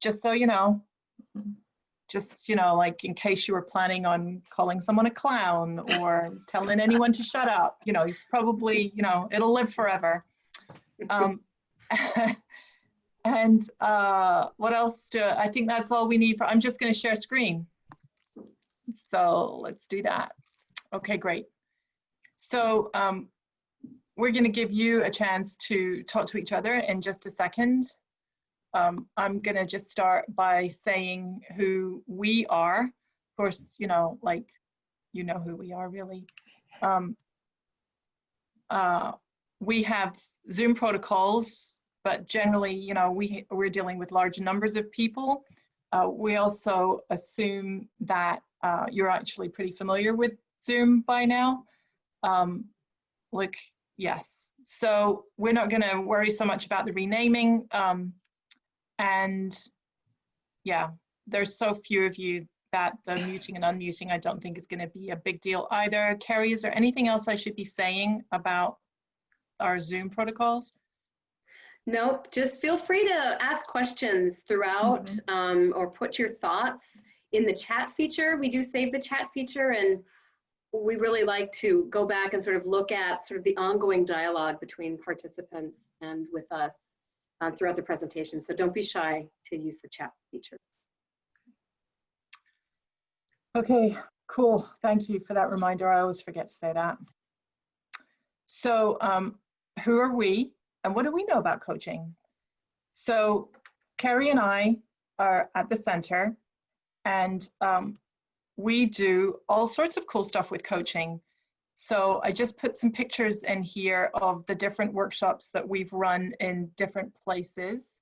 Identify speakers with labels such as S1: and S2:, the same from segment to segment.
S1: just so you know, just, you know, like in case you were planning on calling someone a clown or telling anyone to shut up, you know, you probably, you know, it'll live forever. And what else I think that's all we need for, I'm just going to share screen. So let's do that. Okay, great. So we're going to give you a chance to talk to each other in just a second. I'm going to just start by saying who we are. Of course, you know, like, you know who we are really. We have Zoom protocols, but generally, you know, we're dealing with large numbers of people. We also assume that you're actually pretty familiar with Zoom by now. Like, yes. So we're not going to worry so much about the renaming. And yeah, there's so few of you that the muting and unmuting I don't think is going to be a big deal either. Carrie, is there anything else I should be saying about our Zoom protocols?
S2: Nope, just feel free to ask questions throughout or put your thoughts in the chat feature. We do save the chat feature, and we really like to go back and sort of look at sort of the ongoing dialogue between participants and with us throughout the presentation. So don't be shy to use the chat feature.
S1: Okay, cool. Thank you for that reminder. I always forget to say that. So who are we and what do we know about coaching? So Carrie and I are at the center, and we do all sorts of cool stuff with coaching. So I just put some pictures in here of the different workshops that we've run in different places.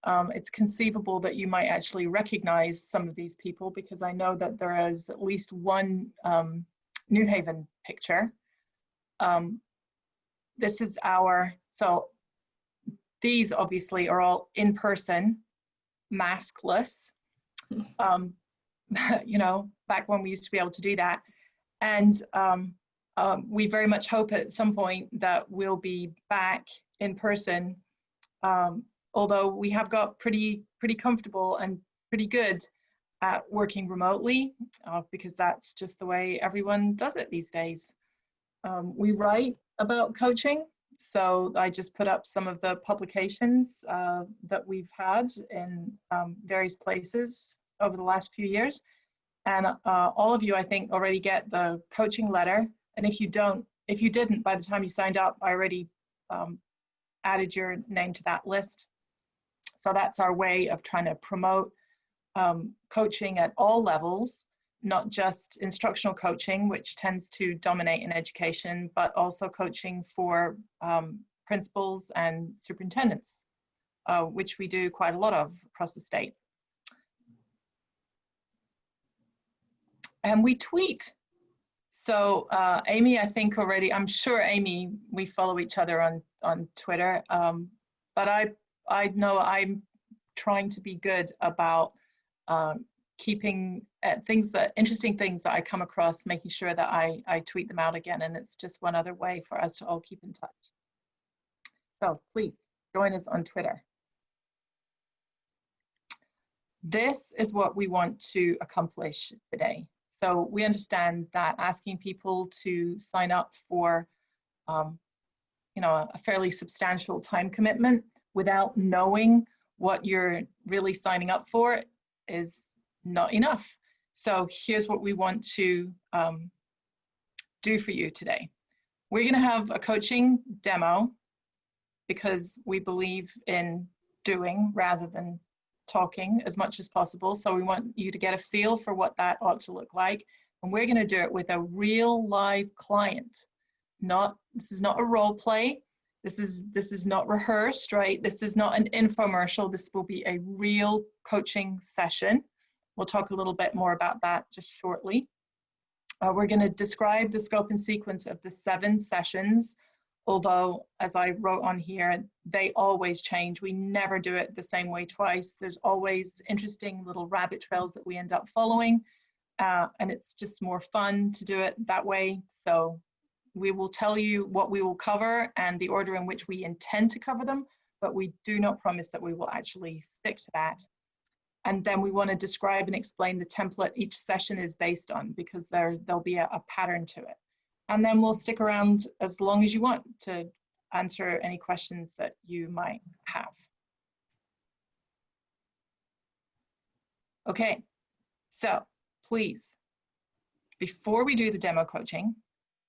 S1: It's conceivable that you might actually recognize some of these people because I know that there is at least one New Haven picture. This is so these obviously are all in person, maskless. You know, back when we used to be able to do that. And we very much hope at some point that we'll be back in person, although we have got pretty comfortable and pretty good at working remotely because that's just the way everyone does it these days. We write about coaching, so I just put up some of the publications that we've had in various places over the last few years. And all of you, I think, already get the coaching letter. And if you didn't, by the time you signed up, I already added your name to that list. So that's our way of trying to promote coaching at all levels, not just instructional coaching, which tends to dominate in education, but also coaching for principals and superintendents, which we do quite a lot of across the state. And we tweet. So Amy, I think already, I'm sure Amy, we follow each other on Twitter, but I know I'm trying to be good about keeping interesting things that I come across, making sure that I tweet them out again, and it's just one other way for us to all keep in touch. So please join us on Twitter. This is what we want to accomplish today. So we understand that asking people to sign up for you know, a fairly substantial time commitment without knowing what you're really signing up for is not enough. So here's what we want to do for you today. We're going to have a coaching demo because we believe in doing rather than talking as much as possible. So we want you to get a feel for what that ought to look like. And we're going to do it with a real live client. This is not a role play. This is not rehearsed, right? This is not an infomercial. This will be a real coaching session. We'll talk a little bit more about that just shortly. We're going to describe the scope and sequence of the 7 sessions, although as I wrote on here, they always change. We never do it the same way twice. There's always interesting little rabbit trails that we end up following, and it's just more fun to do it that way. So we will tell you what we will cover and the order in which we intend to cover them, but we do not promise that we will actually stick to that. And then we want to describe and explain the template each session is based on, because there'll be a pattern to it. And then we'll stick around as long as you want to answer any questions that you might have. Okay, so please, before we do the demo coaching,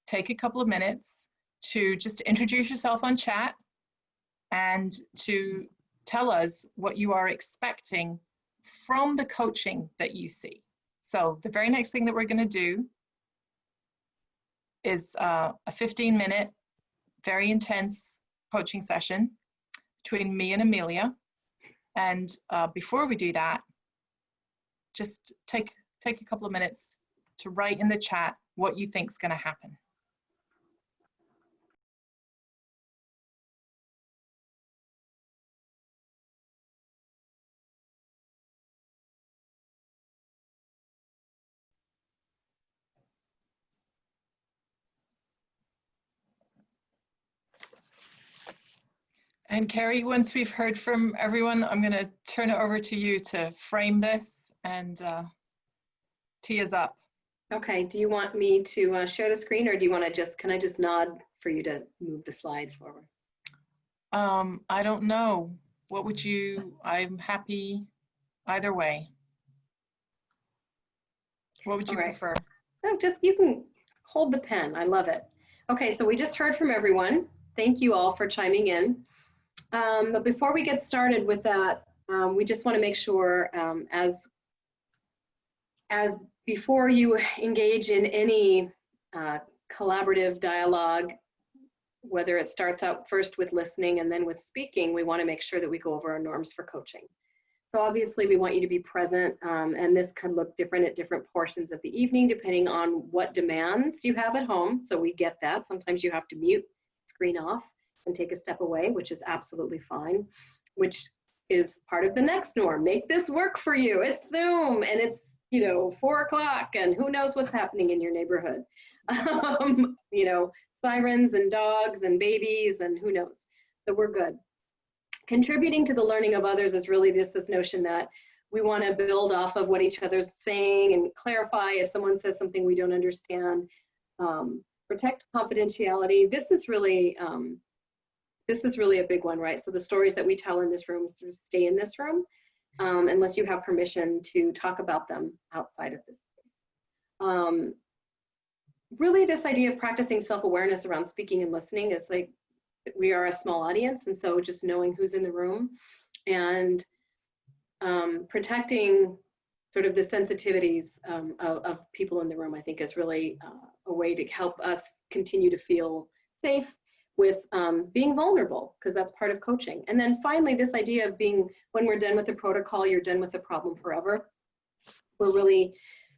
S1: take a couple of minutes to just introduce yourself on chat and to tell us what you are expecting from the coaching that you see. So the very next thing that we're going to do is a 15-minute, very intense coaching session between me and Amelia. And before we do that, just take a couple of minutes to write in the chat what you think is going to happen. And Carrie, once we've heard from everyone, I'm going to turn it over to you to frame this and tee us up.
S2: Okay, do you want me to share the screen, or do you want to can I just nod for you to move the slide forward?
S1: I don't know. What would I'm happy either way. What would you prefer?
S2: No, you can hold the pen. I love it. Okay, so we just heard from everyone. Thank you all for chiming in. But before we get started with that, we just want to make sure as before you engage in any collaborative dialogue, whether it starts out first with listening and then with speaking, we want to make sure that we go over our norms for coaching. So obviously we want you to be present, and this could look different at different portions of the evening depending on what demands you have at home. So we get that. Sometimes you have to mute, screen off, and take a step away, which is absolutely fine, which is part of the next norm. Make this work for you. It's Zoom and it's 4 o'clock and who knows what's happening in your neighborhood. Sirens and dogs and babies and who knows. So we're good. Contributing to the learning of others is really this notion that we want to build off of what each other's saying and clarify if someone says something we don't understand. Protect confidentiality. This is really a big one, right? So the stories that we tell in this room sort of stay in this room unless you have permission to talk about them outside of this space. Really, this idea of practicing self-awareness around speaking and listening is like, we are a small audience, and so just knowing who's in the room and protecting sort of the sensitivities of people in the room, I think is really a way to help us continue to feel safe with being vulnerable, because that's part of coaching. And then finally, this idea of when we're done with the protocol, you're done with the problem forever.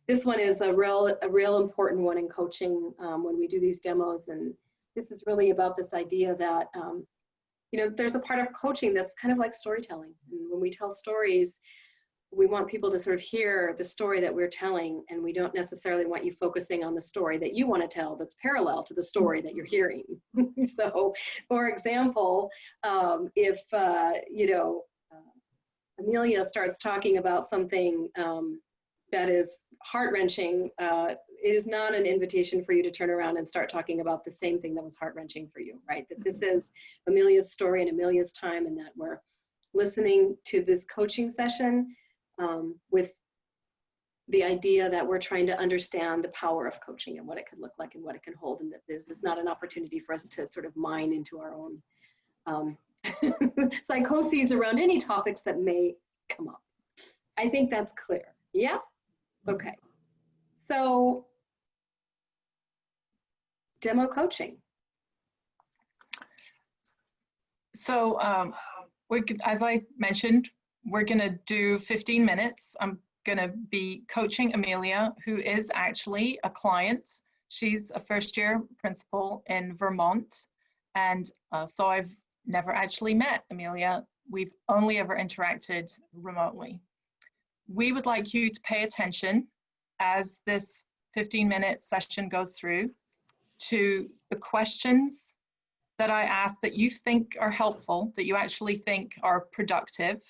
S2: This one is a real important one in coaching when we do these demos. And this is really about this idea that, there's a part of coaching that's kind of like storytelling. And when we tell stories, we want people to sort of hear the story that we're telling, and we don't necessarily want you focusing on the story that you want to tell that's parallel to the story that you're hearing. So, for example, if, Amelia starts talking about something that is heart-wrenching, it is not an invitation for you to turn around and start talking about the same thing that was heart-wrenching for you, right? That this is Amelia's story and Amelia's time, and that we're listening to this coaching session with the idea that we're trying to understand the power of coaching and what it could look like and what it can hold, and that this is not an opportunity for us to sort of mine into our own psychoses around any topics that may come up. I think that's clear. Yeah? Okay. So, demo coaching.
S1: So, as I mentioned, we're going to do 15 minutes. I'm going to be coaching Amelia, who is actually a client. She's a first-year principal in Vermont. And so I've never actually met Amelia. We've only ever interacted remotely. We would like you to pay attention as this 15-minute session goes through to the questions that I ask that you think are helpful, that you actually think are productive.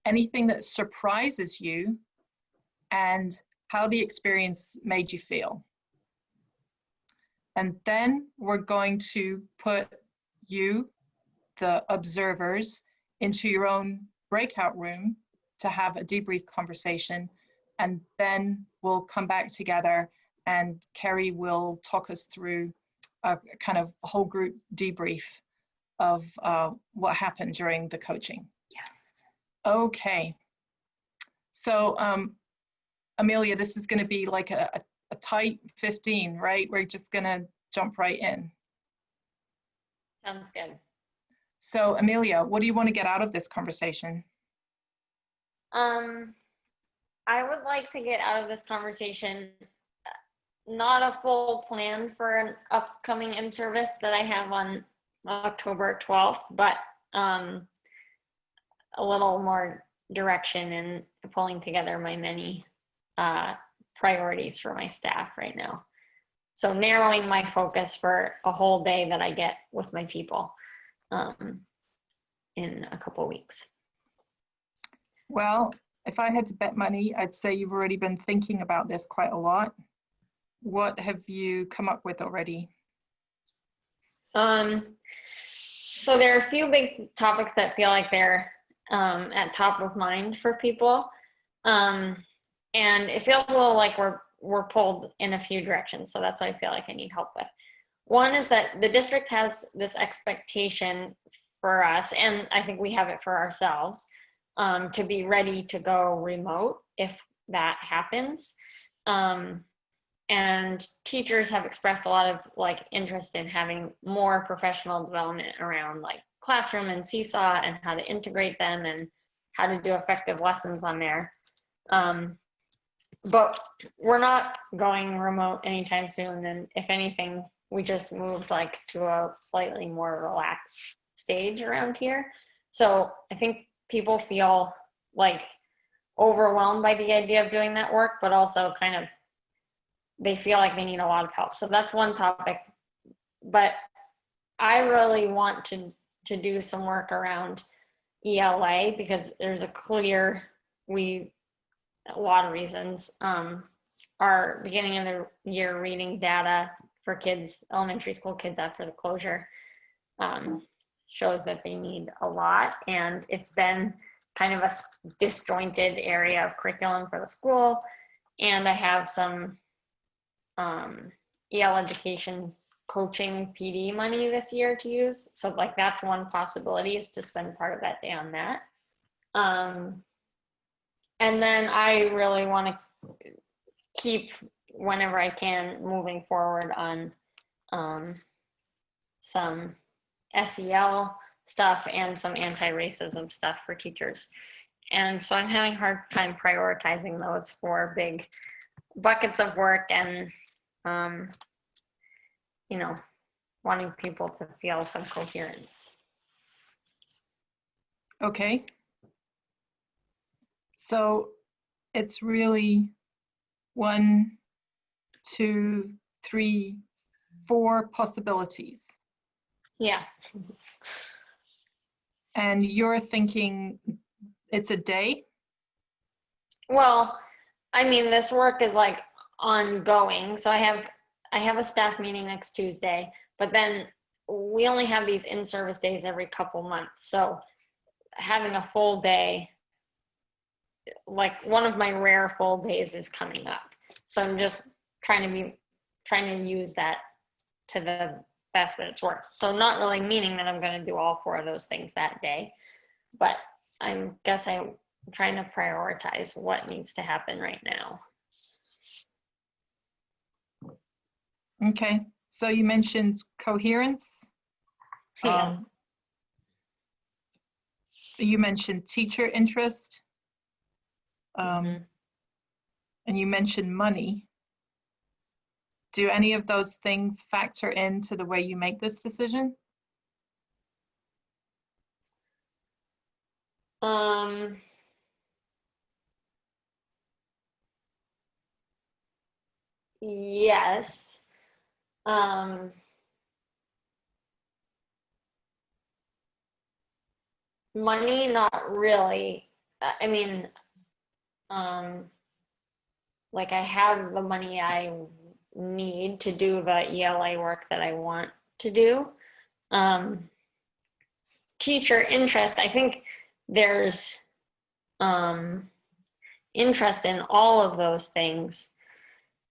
S1: anything that surprises you, and how the experience made you feel. And then we're going to put you, the observers, into your own breakout room to have a debrief conversation. And then we'll come back together and Kerry will talk us through a kind of whole group debrief of what happened during the coaching.
S2: Yes.
S1: Okay. So Amelia, this is going to be like a tight 15, right? We're just going to jump right in.
S3: Sounds good.
S1: So Amelia, what do you want to get out of this conversation?
S3: I would like to get out of this conversation not a full plan for an upcoming in-service that I have on October 12th, but a little more direction in pulling together my many priorities for my staff right now. So narrowing my focus for a whole day that I get with my people in a couple weeks.
S1: Well, if I had to bet money, I'd say you've already been thinking about this quite a lot. What have you come up with already?
S3: So there are a few big topics that feel like they're at top of mind for people. And it feels a little like we're pulled in a few directions. So that's what I feel like I need help with. One is that the district has this expectation for us, and I think we have it for ourselves, to be ready to go remote if that happens. And teachers have expressed a lot of like interest in having more professional development around like classroom and Seesaw and how to integrate them and how to do effective lessons on there. But we're not going remote anytime soon. And if anything, we just moved like to a slightly more relaxed stage around here. So I think people feel like overwhelmed by the idea of doing that work, but also kind of they feel like they need a lot of help. So that's one topic. But I really want to do some work around ELA because there's a clear, a lot of reasons. Our beginning of the year reading data for kids, elementary school kids after the closure, shows that they need a lot. And it's been kind of a disjointed area of curriculum for the school. And I have some EL education coaching PD money this year to use. So like that's one possibility, is to spend part of that day on that. And then I really want to keep, whenever I can, moving forward on some SEL stuff and some anti-racism stuff for teachers. And so I'm having a hard time prioritizing those four big buckets of work and you know, wanting people to feel some coherence.
S1: Okay. So it's really 1, 2, 3, 4 possibilities.
S3: Yeah.
S1: And you're thinking it's a day?
S3: Well, I mean, this work is like ongoing. So I have a staff meeting next Tuesday, but then we only have these in-service days every couple months. So having a full day, like one of my rare full days is coming up. So I'm just trying to use that to the best that it's worth. So not really meaning that I'm going to do all 4 of those things that day, but I'm trying to prioritize what needs to happen right now.
S1: Okay, so you mentioned coherence.
S3: Yeah.
S1: You mentioned teacher interest. And you mentioned money. Do any of those things factor into the way you make this decision?
S3: Yes. Money, not really. I mean, like I have the money I need to do the ELA work that I want to do. Teacher interest, I think there's interest in all of those things.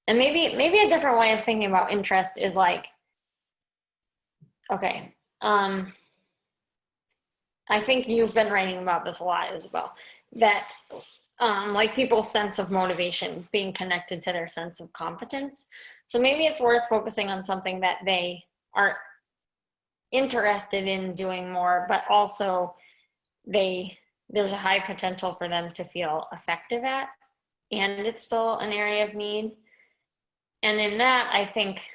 S3: And maybe a different way of thinking about interest is like, okay, I think you've been writing about this a lot, Isabel, that like people's sense of motivation being connected to their sense of competence. So maybe it's worth focusing on something that they are interested in doing more, but also there's a high potential for them to feel effective at, and it's still an area of need. And in that, I think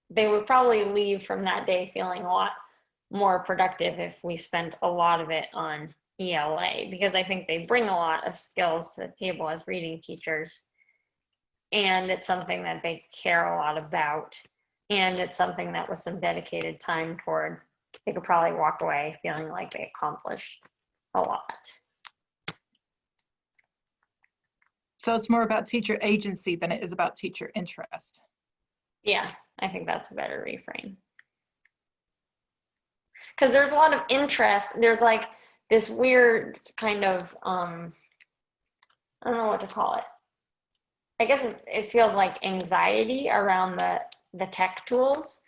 S3: they would probably leave from that day feeling a lot more productive if we spent a lot of it on ELA, because I think they bring a lot of skills to the table as reading teachers, and it's something that they care a lot about, and it's something that with some dedicated time toward, they could probably walk away feeling like they accomplished a lot.
S1: So it's more about teacher agency than it is about teacher interest.
S3: Yeah, I think that's a better reframe. Because there's a lot of interest. There's like this weird kind of, I don't know what to call it. I guess it feels like anxiety around the tech tools.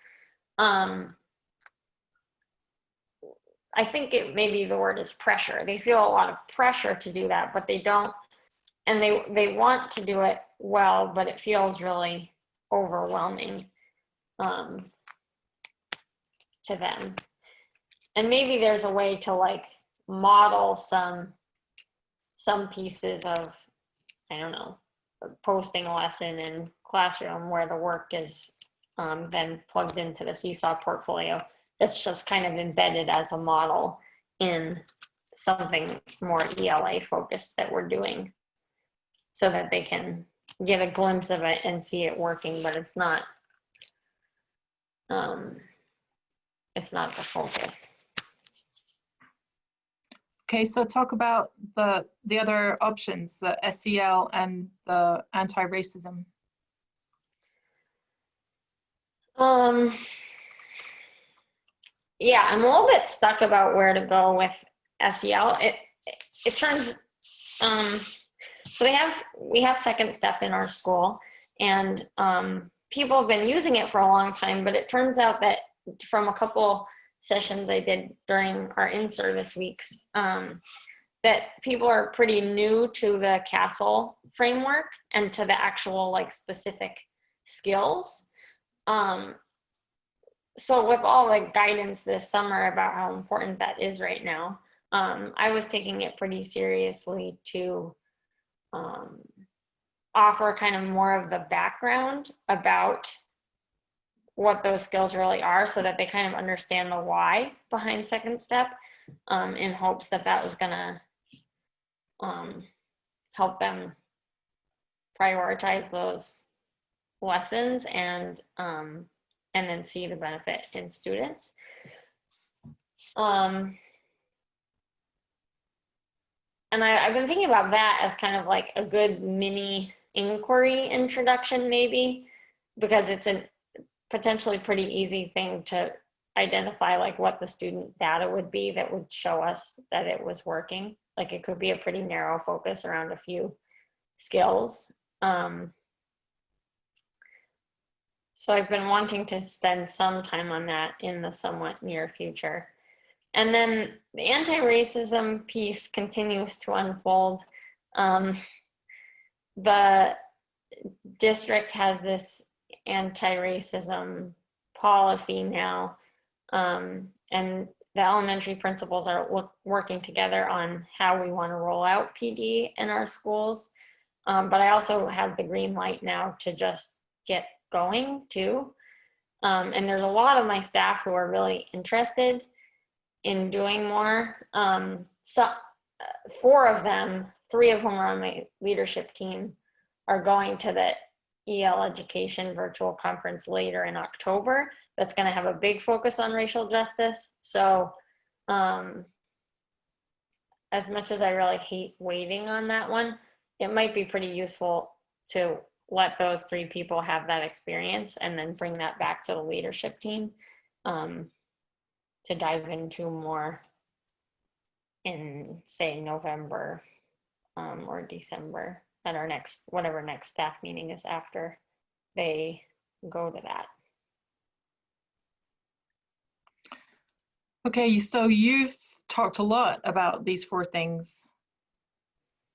S3: I think maybe the word is pressure. They feel a lot of pressure to do that, but they don't, and they want to do it well, but it feels really overwhelming to them. And maybe there's a way to like model some pieces of, I don't know, posting a lesson in Classroom where the work is then plugged into the Seesaw portfolio. That's just kind of embedded as a model in something more ELA focused that we're doing, so that they can get a glimpse of it and see it working, but it's not the focus.
S1: Okay, so talk about the other options, the SEL and the anti-racism.
S3: Yeah, I'm a little bit stuck about where to go with SEL. It turns, so we have Second Step in our school, and people have been using it for a long time, but it turns out that from a couple sessions I did during our in-service weeks, that people are pretty new to the CASEL framework and to the actual like specific skills. So with all the guidance this summer about how important that is right now, I was taking it pretty seriously to offer kind of more of the background about what those skills really are, so that they kind of understand the why behind Second Step, in hopes that that was gonna help them prioritize those lessons and then see the benefit in students. And I've been thinking about that as kind of like a good mini inquiry introduction, maybe, because it's a potentially pretty easy thing to identify, like what the student data would be that would show us that it was working. Like it could be a pretty narrow focus around a few skills. So I've been wanting to spend some time on that in the somewhat near future. And then the anti-racism piece continues to unfold. The district has this anti-racism policy now, and the elementary principals are working together on how we want to roll out PD in our schools. But I also have the green light now to just get going too. And there's a lot of my staff who are really interested in doing more. So 4 of them, 3 of whom are on my leadership team, are going to the EL Education virtual conference later in October. That's going to have a big focus on racial justice. So I as much as I really hate waiting on that one, it might be pretty useful to let those 3 people have that experience and then bring that back to the leadership team, to dive into more in, say, November, or December at our next, whatever next staff meeting is after they go to that.
S1: Okay, so you've talked a lot about these 4 things.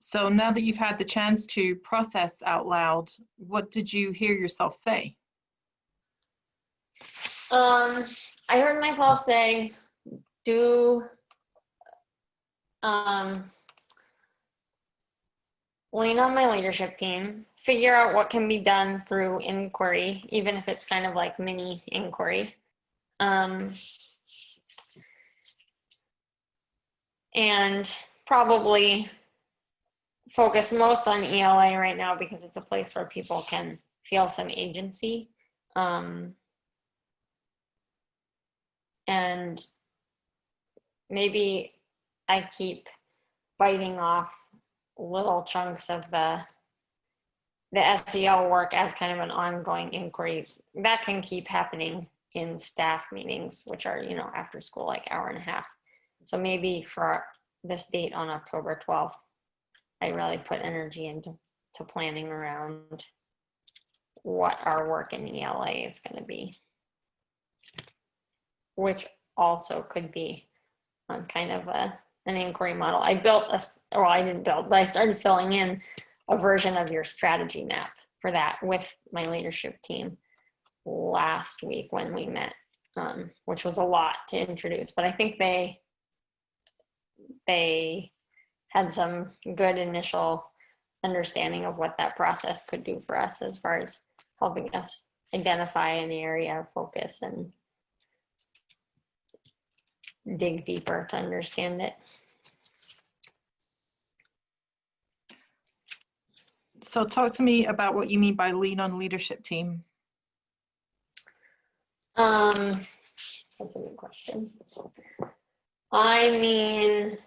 S1: So now that you've had the chance to process out loud, what did you hear yourself say?
S3: I heard myself say, do lean on my leadership team, figure out what can be done through inquiry, even if it's kind of like mini inquiry. And probably focus most on ELA right now because it's a place where people can feel some agency. And maybe I keep biting off little chunks of the SEL work as kind of an ongoing inquiry that can keep happening in staff meetings, which are, you know, after school, like hour and a half. So maybe for this date on October 12th, I really put energy into planning around what our work in ELA is going to be, which also could be on kind of an inquiry model. I built I didn't build, but I started filling in a version of your strategy map for that with my leadership team last week when we met, which was a lot to introduce, but I think they had some good initial understanding of what that process could do for us as far as helping us identify an area of focus and dig deeper to understand it.
S1: So talk to me about what you mean by lean on leadership team.
S3: That's a good question. I mean,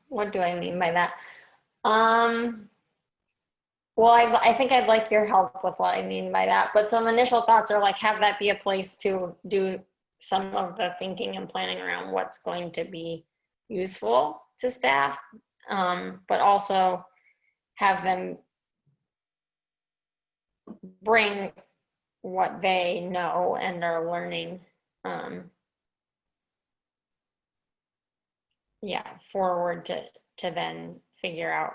S3: what do I mean by that? Well, I think I'd like your help with what I mean by that, but some initial thoughts are like, have that be a place to do some of the thinking and planning around what's going to be useful to staff, but also have them bring what they know and are learning, forward to then figure out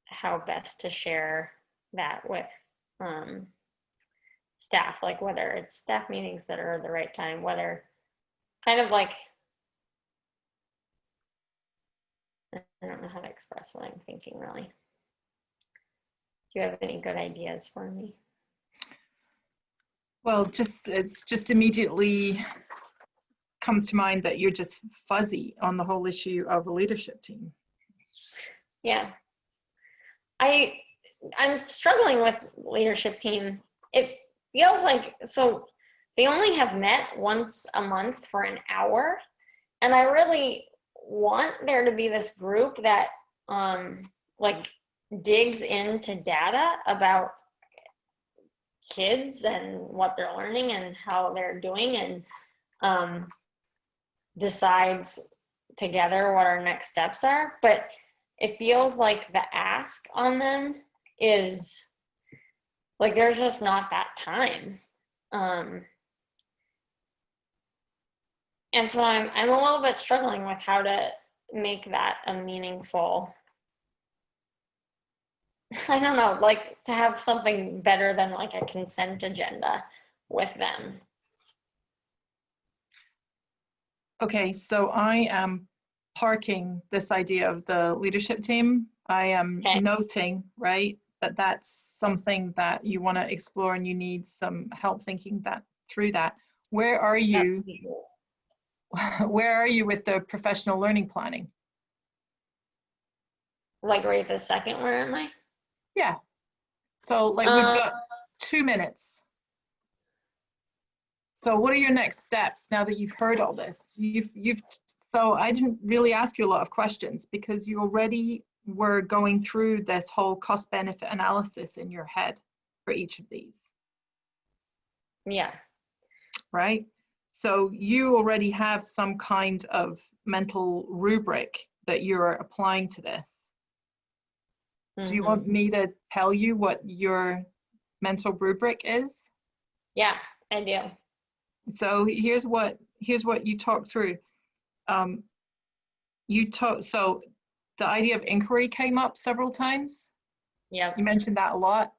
S3: how best to share that with staff, like whether it's staff meetings that are at the right time, whether kind of like, I don't know how to express what I'm thinking really. Do you have any good ideas for me?
S1: Well, it's just immediately comes to mind that you're just fuzzy on the whole issue of a leadership team.
S3: Yeah. I'm struggling with leadership team. It feels like, so they only have met once a month for an hour. And I really want there to be this group that like digs into data about kids and what they're learning and how they're doing, and decides together what our next steps are. But it feels like the ask on them is like there's just not that time, and so I'm a little bit struggling with how to make that a meaningful, I don't know, like to have something better than like a consent agenda with them.
S1: Okay, so I am parking this idea of the leadership team. I am noting, right, that that's something that you want to explore and you need some help thinking that through that. Where are you? Where are you with the professional learning planning?
S3: Like right this second, where am I?
S1: Yeah. So like we've got 2 minutes. So what are your next steps now that you've heard all this? So I didn't really ask you a lot of questions because you already were going through this whole cost benefit analysis in your head for each of these,
S3: Yeah.
S1: right? So you already have some kind of mental rubric that you're applying to this. Do you want me to tell you what your mental rubric is?
S3: Yeah, I do.
S1: So here's what you talked through. So the idea of inquiry came up several times.
S3: Yeah.
S1: You mentioned that a lot.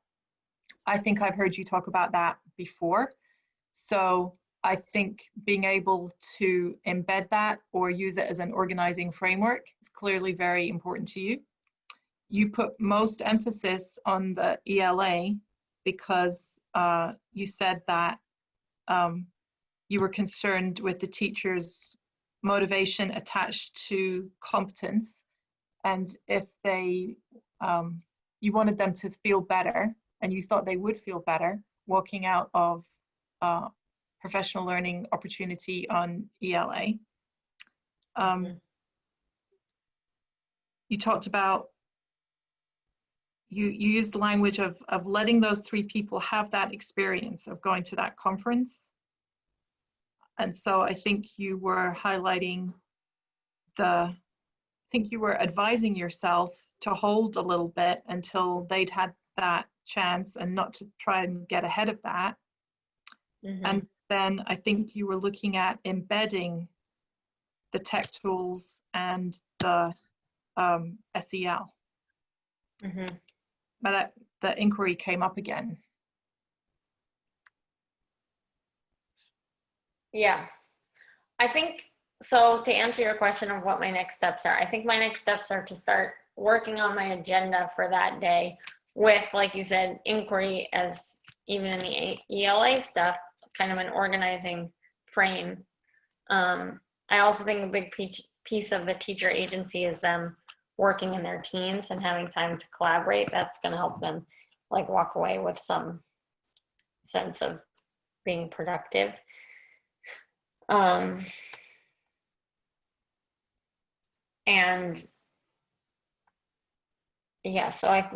S1: I think I've heard you talk about that before. So I think being able to embed that or use it as an organizing framework is clearly very important to you. You put most emphasis on the ELA because you said that you were concerned with the teacher's motivation attached to competence, and if they you wanted them to feel better, and you thought they would feel better walking out of professional learning opportunity on ELA. You talked about you used the language of letting those 3 people have that experience of going to that conference. And so I think you were highlighting I think you were advising yourself to hold a little bit until they'd had that chance and not to try and get ahead of that. And then I think you were looking at embedding the tech tools and the SEL. But the inquiry came up again.
S3: Yeah, I think so. To answer your question of what my next steps are, I think my next steps are to start working on my agenda for that day with, like you said, inquiry as even in the ELA stuff, kind of an organizing frame. I also think a big piece of the teacher agency is them working in their teams and having time to collaborate. That's going to help them like walk away with some sense of being productive. And yeah, so I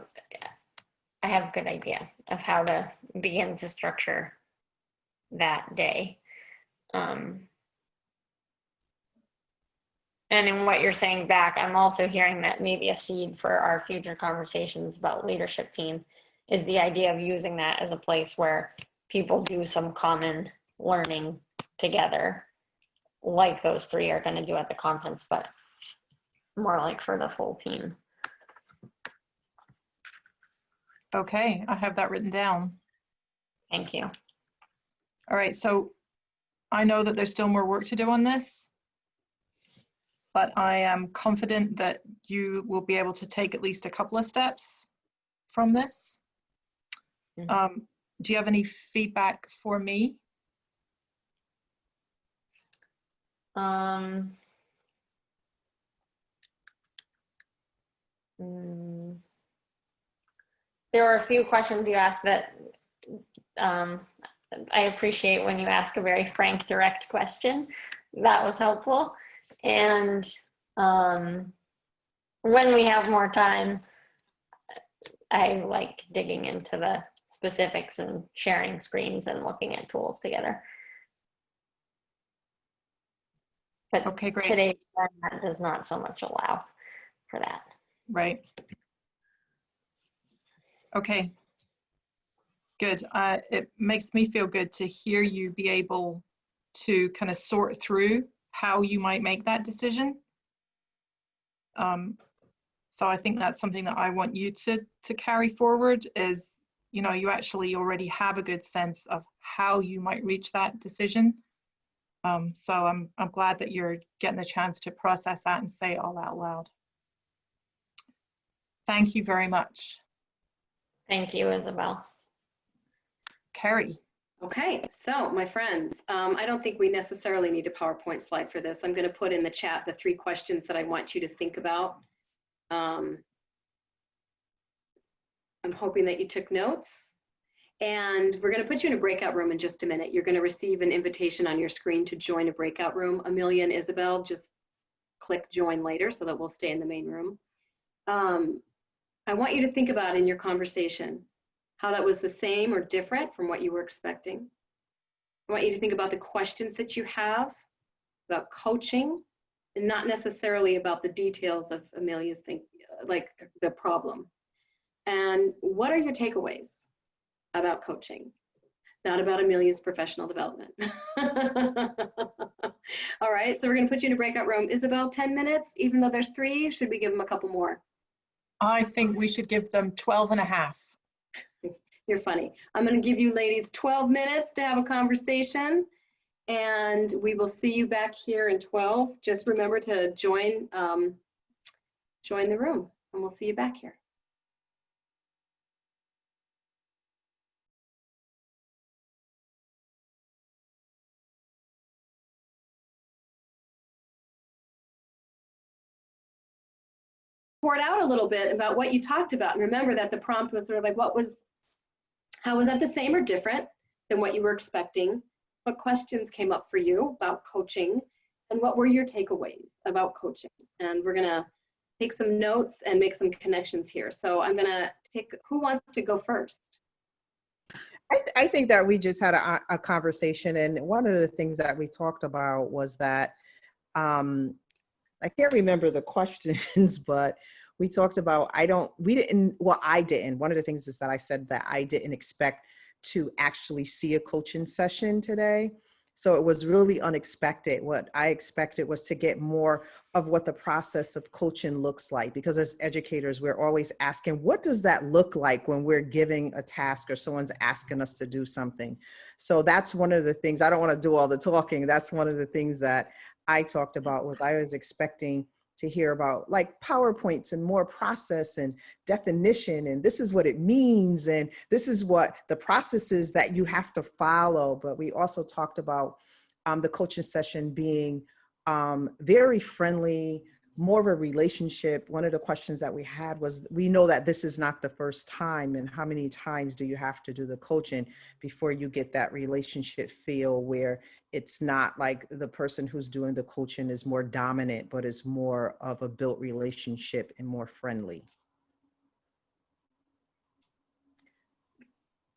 S3: have a good idea of how to begin to structure that day. And in what you're saying back, I'm also hearing that maybe a seed for our future conversations about leadership team is the idea of using that as a place where people do some common learning together, like those 3 are going to do at the conference, but more like for the full team.
S1: Okay, I have that written down.
S3: Thank you.
S1: All right, so I know that there's still more work to do on this, but I am confident that you will be able to take at least a couple of steps from this. Do you have any feedback for me?
S3: There were a few questions you asked that I appreciate when you ask a very frank, direct question. That was helpful. And when we have more time, I like digging into the specifics and sharing screens and looking at tools together. But
S1: okay, great.
S3: Today's format does not so much allow for that.
S1: Right. Okay. Good. It makes me feel good to hear you be able to kind of sort through how you might make that decision. So I think that's something that I want you to carry forward is, you know, you actually already have a good sense of how you might reach that decision. So I'm glad that you're getting the chance to process that and say it all out loud. Thank you very much.
S3: Thank you, Isabel.
S1: Carrie.
S2: Okay, so my friends, I don't think we necessarily need a PowerPoint slide for this. I'm going to put in the chat the 3 questions that I want you to think about. I'm hoping that you took notes. And we're going to put you in a breakout room in just a minute. You're going to receive an invitation on your screen to join a breakout room. Amelia and Isabel, just click join later so that we'll stay in the main room. I want you to think about in your conversation how that was the same or different from what you were expecting. I want you to think about the questions that you have about coaching, and not necessarily about the details of Amelia's thing, like the problem. And what are your takeaways about coaching? Not about Amelia's professional development. All right, so we're going to put you in a breakout room. Isabel, 10 minutes, even though there's 3, should we give them a couple more?
S1: I think we should give them 12 and a half.
S2: You're funny. I'm going to give you ladies 12 minutes to have a conversation, and we will see you back here in 12. Just remember to join the room, and we'll see you back here. Pour it out a little bit about what you talked about, and remember that the prompt was sort of like, how was that the same or different than what you were expecting? What questions came up for you about coaching? And what were your takeaways about coaching? And we're gonna take some notes and make some connections here. So I'm gonna take, who wants to go first?
S4: I think that we just had a conversation, and one of the things that we talked about was that, I can't remember the questions, but we talked about, one of the things is that I said that I didn't expect to actually see a coaching session today. So it was really unexpected. What I expected was to get more of what the process of coaching looks like, because as educators, we're always asking, what does that look like when we're giving a task or someone's asking us to do something? So that's one of the things, I don't want to do all the talking. That's one of the things that I talked about, was I was expecting to hear about like PowerPoints and more process and definition, and this is what it means, and this is what the processes that you have to follow. But we also talked about the coaching session being very friendly, more of a relationship. One of the questions that we had was, we know that this is not the first time, and how many times do you have to do the coaching before you get that relationship feel where it's not like the person who's doing the coaching is more dominant, but is more of a built relationship and more friendly.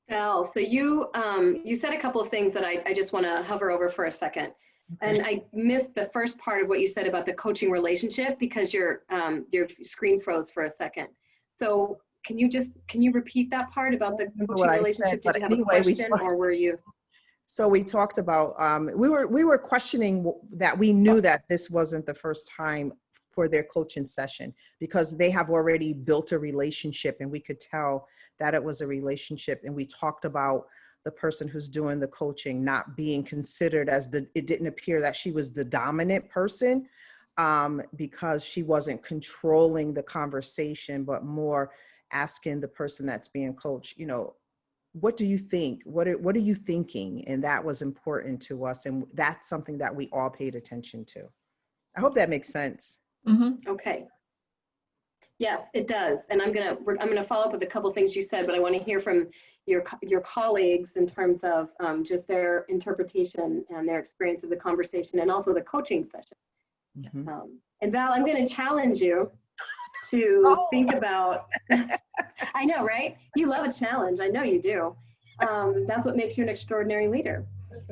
S2: Val, so you said a couple of things that I just want to hover over for a second. And I missed the first part of what you said about the coaching relationship, because your screen froze for a second. So can you repeat that part about the coaching relationship? Did you have a question, or were you?
S4: So we talked about, we were questioning that we knew that this wasn't the first time for their coaching session, because they have already built a relationship, and we could tell that it was a relationship. And we talked about the person who's doing the coaching not being considered as it didn't appear that she was the dominant person, because she wasn't controlling the conversation, but more asking the person that's being coached, what do you think? What are you thinking? And that was important to us. And that's something that we all paid attention to. I hope that makes sense.
S2: Mm-hmm. Okay. Yes, it does. And I'm gonna follow up with a couple things you said, but I want to hear from your colleagues in terms of just their interpretation and their experience of the conversation, and also the coaching session.
S4: Mm-hmm.
S2: And Val, I'm going to challenge you to think about, I know, right? You love a challenge. I know you do. That's what makes you an extraordinary leader.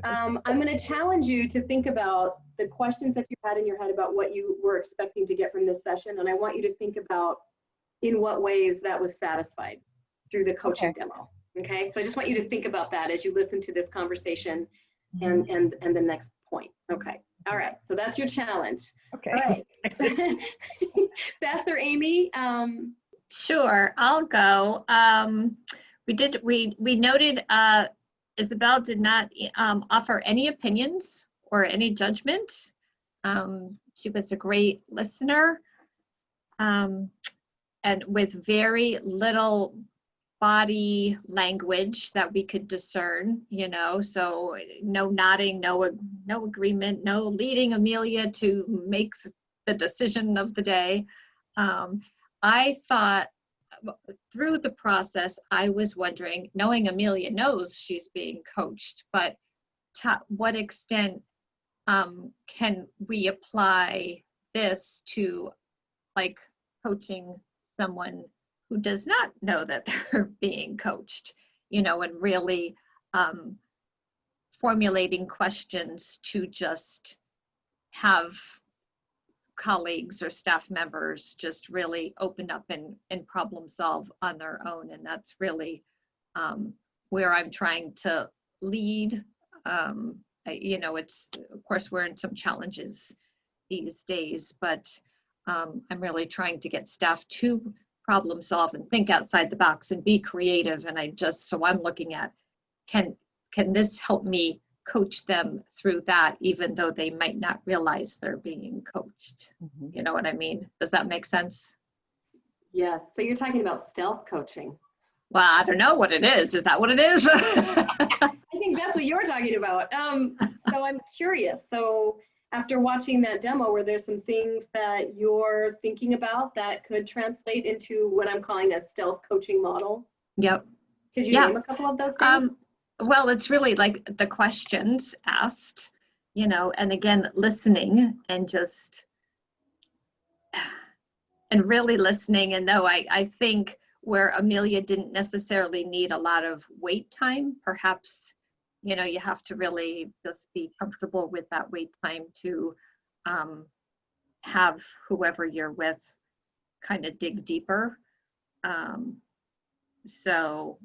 S2: I'm going to challenge you to think about the questions that you had in your head about what you were expecting to get from this session. And I want you to think about in what ways that was satisfied through the coaching demo. Okay. So I just want you to think about that as you listen to this conversation and the next point. Okay. All right. So that's your challenge.
S4: Okay.
S2: All right. Beth or Amy?
S5: Sure, I'll go. We noted Isabel did not offer any opinions or any judgment. She was a great listener, and with very little body language that we could discern, so no nodding, no agreement, no leading Amelia to make the decision of the day. I thought through the process, I was wondering, knowing Amelia knows she's being coached, but to what extent can we apply this to like coaching someone who does not know that they're being coached, and really formulating questions to just have colleagues or staff members just really open up and problem solve on their own. And that's really where I'm trying to lead. It's, of course, we're in some challenges these days, but I'm really trying to get staff to problem solve and think outside the box and be creative. And so I'm looking at, can this help me coach them through that, even though they might not realize they're being coached? You know what I mean? Does that make sense?
S2: Yes. So you're talking about stealth coaching.
S5: Well, I don't know what it is. Is that what it is?
S2: I think that's what you're talking about. So I'm curious. So after watching that demo, were there some things that you're thinking about that could translate into what I'm calling a stealth coaching model?
S5: Yep.
S2: Could you name a couple of those things?
S5: Well, it's really like the questions asked, and again, listening and really listening. And though I think where Amelia didn't necessarily need a lot of wait time, perhaps, you have to really just be comfortable with that wait time to have whoever you're with kind of dig deeper. So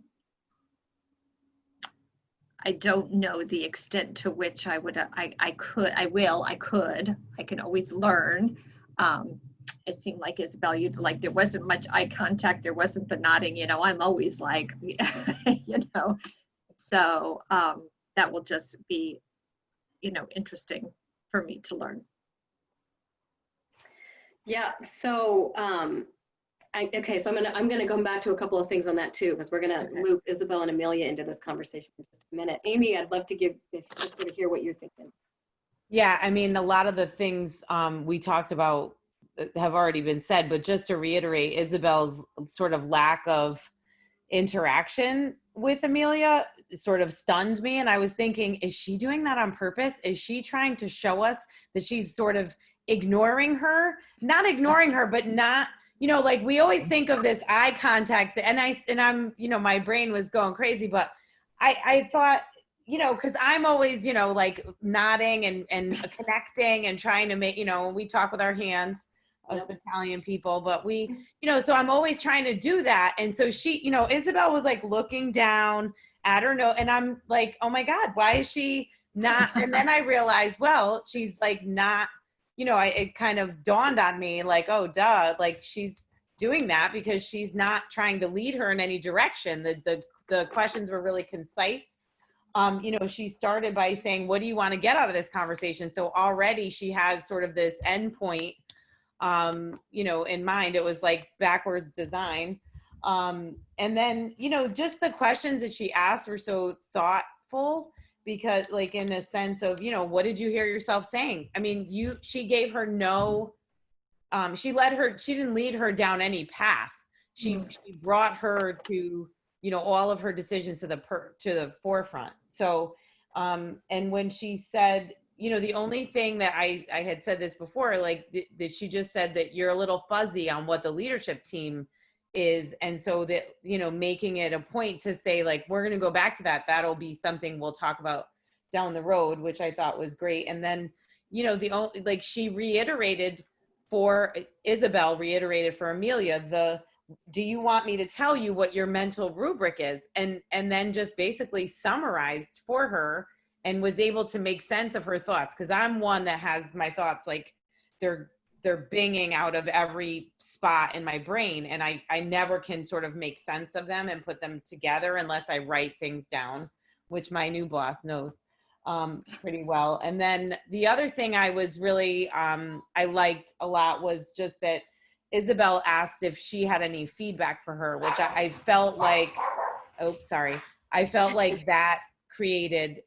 S5: I don't know the extent to which I can always learn. It seemed like Isabel, there wasn't much eye contact. There wasn't the nodding, I'm always like, so that will just be, interesting for me to learn.
S2: Yeah. So, okay, so I'm gonna come back to a couple of things on that too, because we're gonna loop Isabel and Amelia into this conversation in just a minute. Amy, I'd love to just to hear what you're thinking.
S6: Yeah, I mean, a lot of the things we talked about have already been said, but just to reiterate, Isabel's sort of lack of interaction with Amelia sort of stunned me. And I was thinking, is she doing that on purpose? Is she trying to show us that she's sort of ignoring her? Not ignoring her, but not, like we always think of this eye contact, and I'm, my brain was going crazy, but I thought, because I'm always, like nodding and connecting and trying to make, we talk with our hands, us Italian people, but we, so I'm always trying to do that. And so she, Isabel was like looking down at her nose, and I'm like, oh my God, why is she not? And then I realized, well, she's like not, it kind of dawned on me like, oh, duh, like she's doing that because she's not trying to lead her in any direction. The questions were really concise. She started by saying, what do you want to get out of this conversation? So already she has sort of this endpoint, in mind. It was like backwards design. And then, just the questions that she asked were so thoughtful, because like in a sense of, what did you hear yourself saying? I mean, she gave her no, she didn't lead her down any path. She brought her to, all of her decisions to the forefront. So, and when she said, the only thing that I had said this before, like that she just said that you're a little fuzzy on what the leadership team is. And so that, making it a point to say like, we're going to go back to that. That'll be something we'll talk about down the road, which I thought was great. And then, she reiterated for Isabel, reiterated for Amelia, do you want me to tell you what your mental rubric is? And then just basically summarized for her and was able to make sense of her thoughts. Cause I'm one that has my thoughts, like they're binging out of every spot in my brain. And I never can sort of make sense of them and put them together unless I write things down, which my new boss knows pretty well. And then the other thing I was really, I liked a lot was just that Isabel asked if she had any feedback for her, which I felt like, I felt like that created,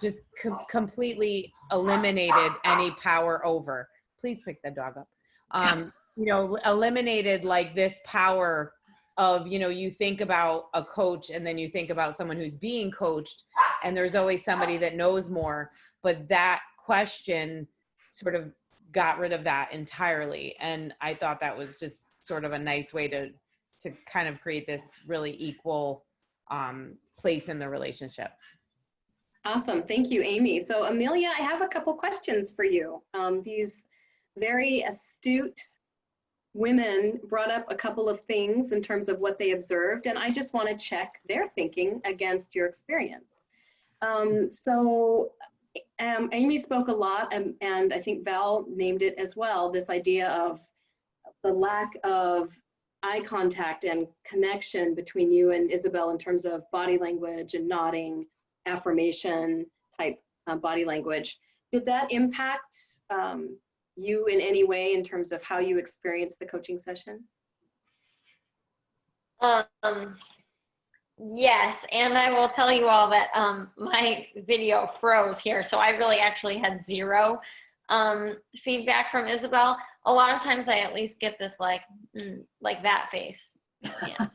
S6: just completely eliminated any power over. Please pick the dog up. Eliminated like this power of, you know, you think about a coach and then you think about someone who's being coached, and there's always somebody that knows more, but that question sort of got rid of that entirely. And I thought that was just sort of a nice way to kind of create this really equal place in the relationship.
S2: Awesome. Thank you, Amy. So Amelia, I have a couple questions for you. These very astute women brought up a couple of things in terms of what they observed, and I just want to check their thinking against your experience. Amy spoke a lot, and I think Val named it as well, this idea of the lack of eye contact and connection between you and Isabel in terms of body language and nodding, affirmation type body language. Did that impact you in any way in terms of how you experienced the coaching session?
S3: Yes, and I will tell you all that my video froze here, so I really actually had zero feedback from Isabel. A lot of times I at least get this like that face. Yeah.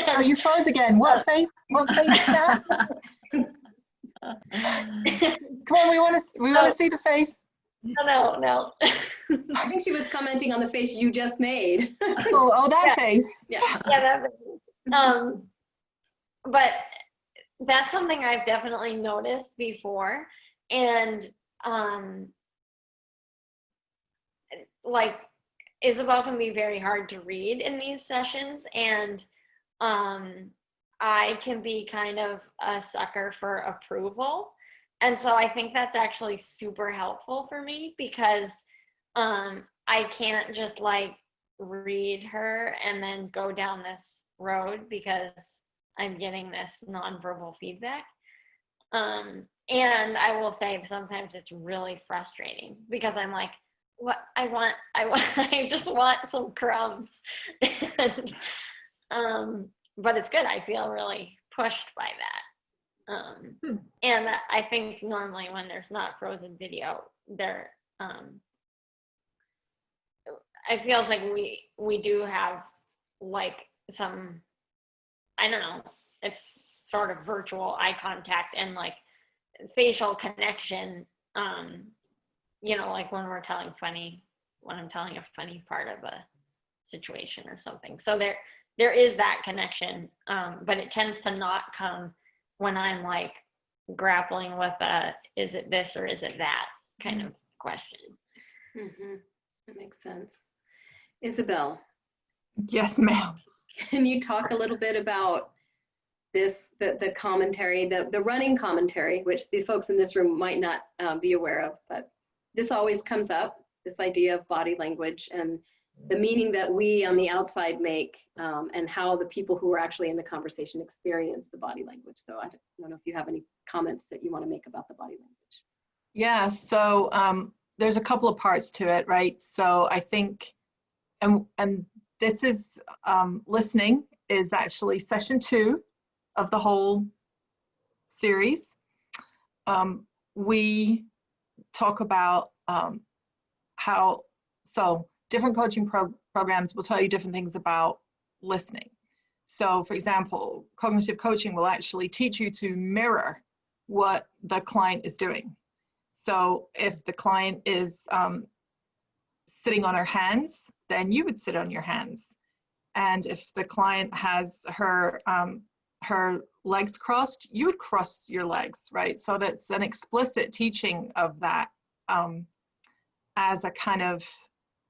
S1: Oh, you froze again. What face? What face is that? Come on, we want to see the face.
S3: No.
S2: I think she was commenting on the face you just made.
S1: Oh, that face.
S2: Yeah.
S3: Yeah, but that's something I've definitely noticed before, and like Isabel can be very hard to read in these sessions, and I can be kind of a sucker for approval. And so I think that's actually super helpful for me, because I can't just like read her and then go down this road because I'm getting this nonverbal feedback. And I will say sometimes it's really frustrating because I'm like, what I just want some crumbs. And, but it's good. I feel really pushed by that. And I think normally when there's not frozen video, there, it feels like we do have like some, I don't know, it's sort of virtual eye contact and like facial connection, you know, like when I'm telling a funny part of a situation or something. So there is that connection, but it tends to not come when I'm like grappling with is it this or is it that kind of question.
S2: Mm-hmm. That makes sense. Isabel.
S1: Yes, ma'am.
S2: Can you talk a little bit about this, the commentary, the running commentary, which these folks in this room might not be aware of, but this always comes up, this idea of body language and the meaning that we on the outside make, and how the people who are actually in the conversation experience the body language. So I don't know if you have any comments that you want to make about the body language.
S1: Yeah, so there's a couple of parts to it, right? So I think, and this is, listening is actually session 2 of the whole series. We talk about how, so different coaching programs will tell you different things about listening. So for example, cognitive coaching will actually teach you to mirror what the client is doing. So if the client is sitting on her hands, then you would sit on your hands. And if the client has her legs crossed, you would cross your legs, right? So that's an explicit teaching of that as a kind of,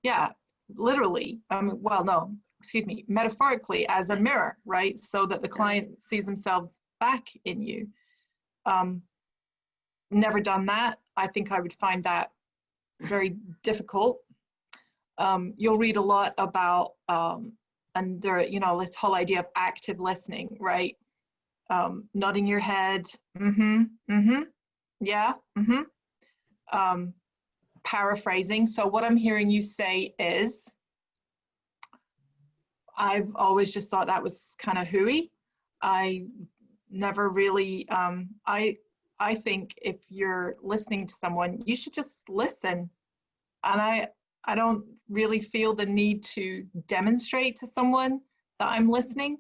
S1: yeah, literally, well, no, excuse me, metaphorically as a mirror, right? So that the client sees themselves back in you. Never done that. I think I would find that very difficult. You'll read a lot about, and there, you know, this whole idea of active listening, right? Nodding your head, yeah, paraphrasing. So what I'm hearing you say is, I've always just thought that was kind of hooey. I never really, I think if you're listening to someone, you should just listen. And I don't really feel the need to demonstrate to someone that I'm listening.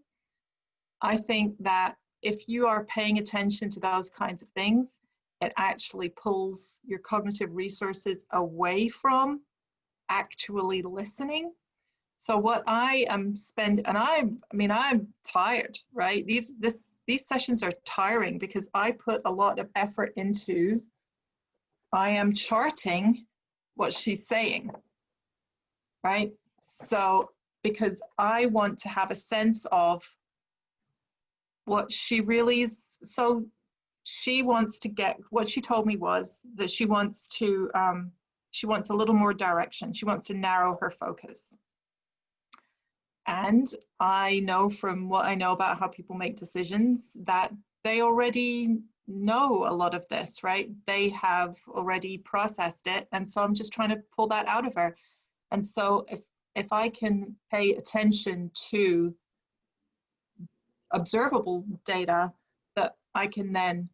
S1: I think that if you are paying attention to those kinds of things, it actually pulls your cognitive resources away from actually listening. So what I am spending, and I'm tired, right? These sessions are tiring because I put a lot of effort into, I am charting what she's saying, right? So because I want to have a sense of what she really is. So she wants to get, what she told me was that she wants a little more direction. She wants to narrow her focus. And I know from what I know about how people make decisions that they already know a lot of this, right? They have already processed it. And so I'm just trying to pull that out of her. And so if I can pay attention to observable data that I can then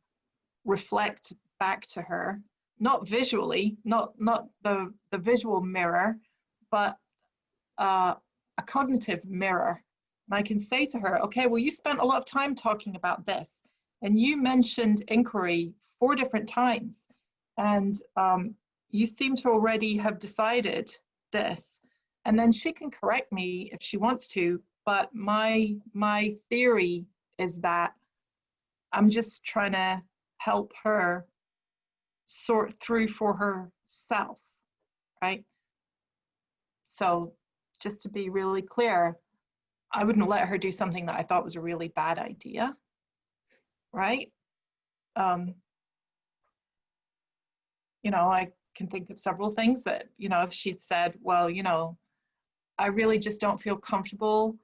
S1: reflect back to her, not visually, not the visual mirror, but a cognitive mirror. And I can say to her, okay, well, you spent a lot of time talking about this, and you mentioned inquiry 4 different times, and you seem to already have decided this. And then she can correct me if she wants to, but my theory is that I'm just trying to help her sort through for herself, right? So just to be really clear, I wouldn't let her do something that I thought was a really bad idea, right? You know, I can think of several things that, you know, if she'd said, well, you know, I really just don't feel comfortable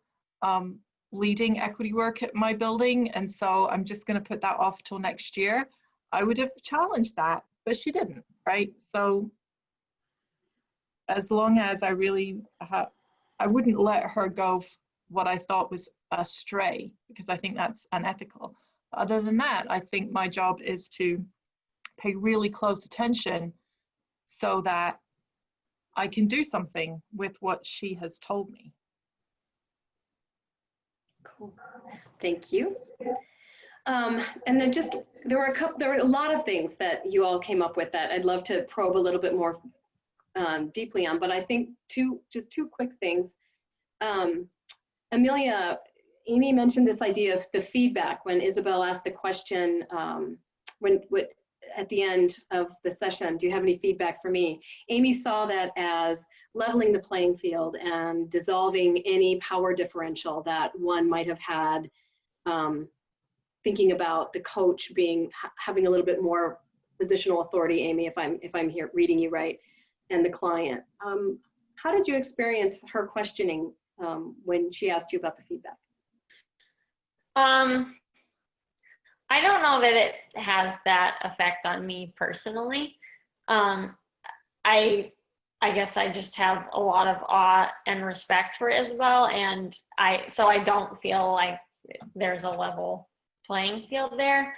S1: leading equity work at my building, and so I'm just going to put that off till next year, I would have challenged that, but she didn't, right? So as long as I really I wouldn't let her go what I thought was astray, because I think that's unethical. Other than that, I think my job is to pay really close attention so that I can do something with what she has told me.
S2: Cool. Thank you. And then there were a lot of things that you all came up with that I'd love to probe a little bit more deeply on, but I think just two quick things. Amelia, Amy mentioned this idea of the feedback when Isabel asked the question, at the end of the session, do you have any feedback for me? Amy saw that as leveling the playing field and dissolving any power differential that one might have had, thinking about the coach having a little bit more positional authority, Amy, if I'm here reading you right, and the client. How did you experience her questioning when she asked you about the feedback?
S3: I don't know that it has that effect on me personally. I guess I just have a lot of awe and respect for Isabel, and so I don't feel like there's a level playing field there.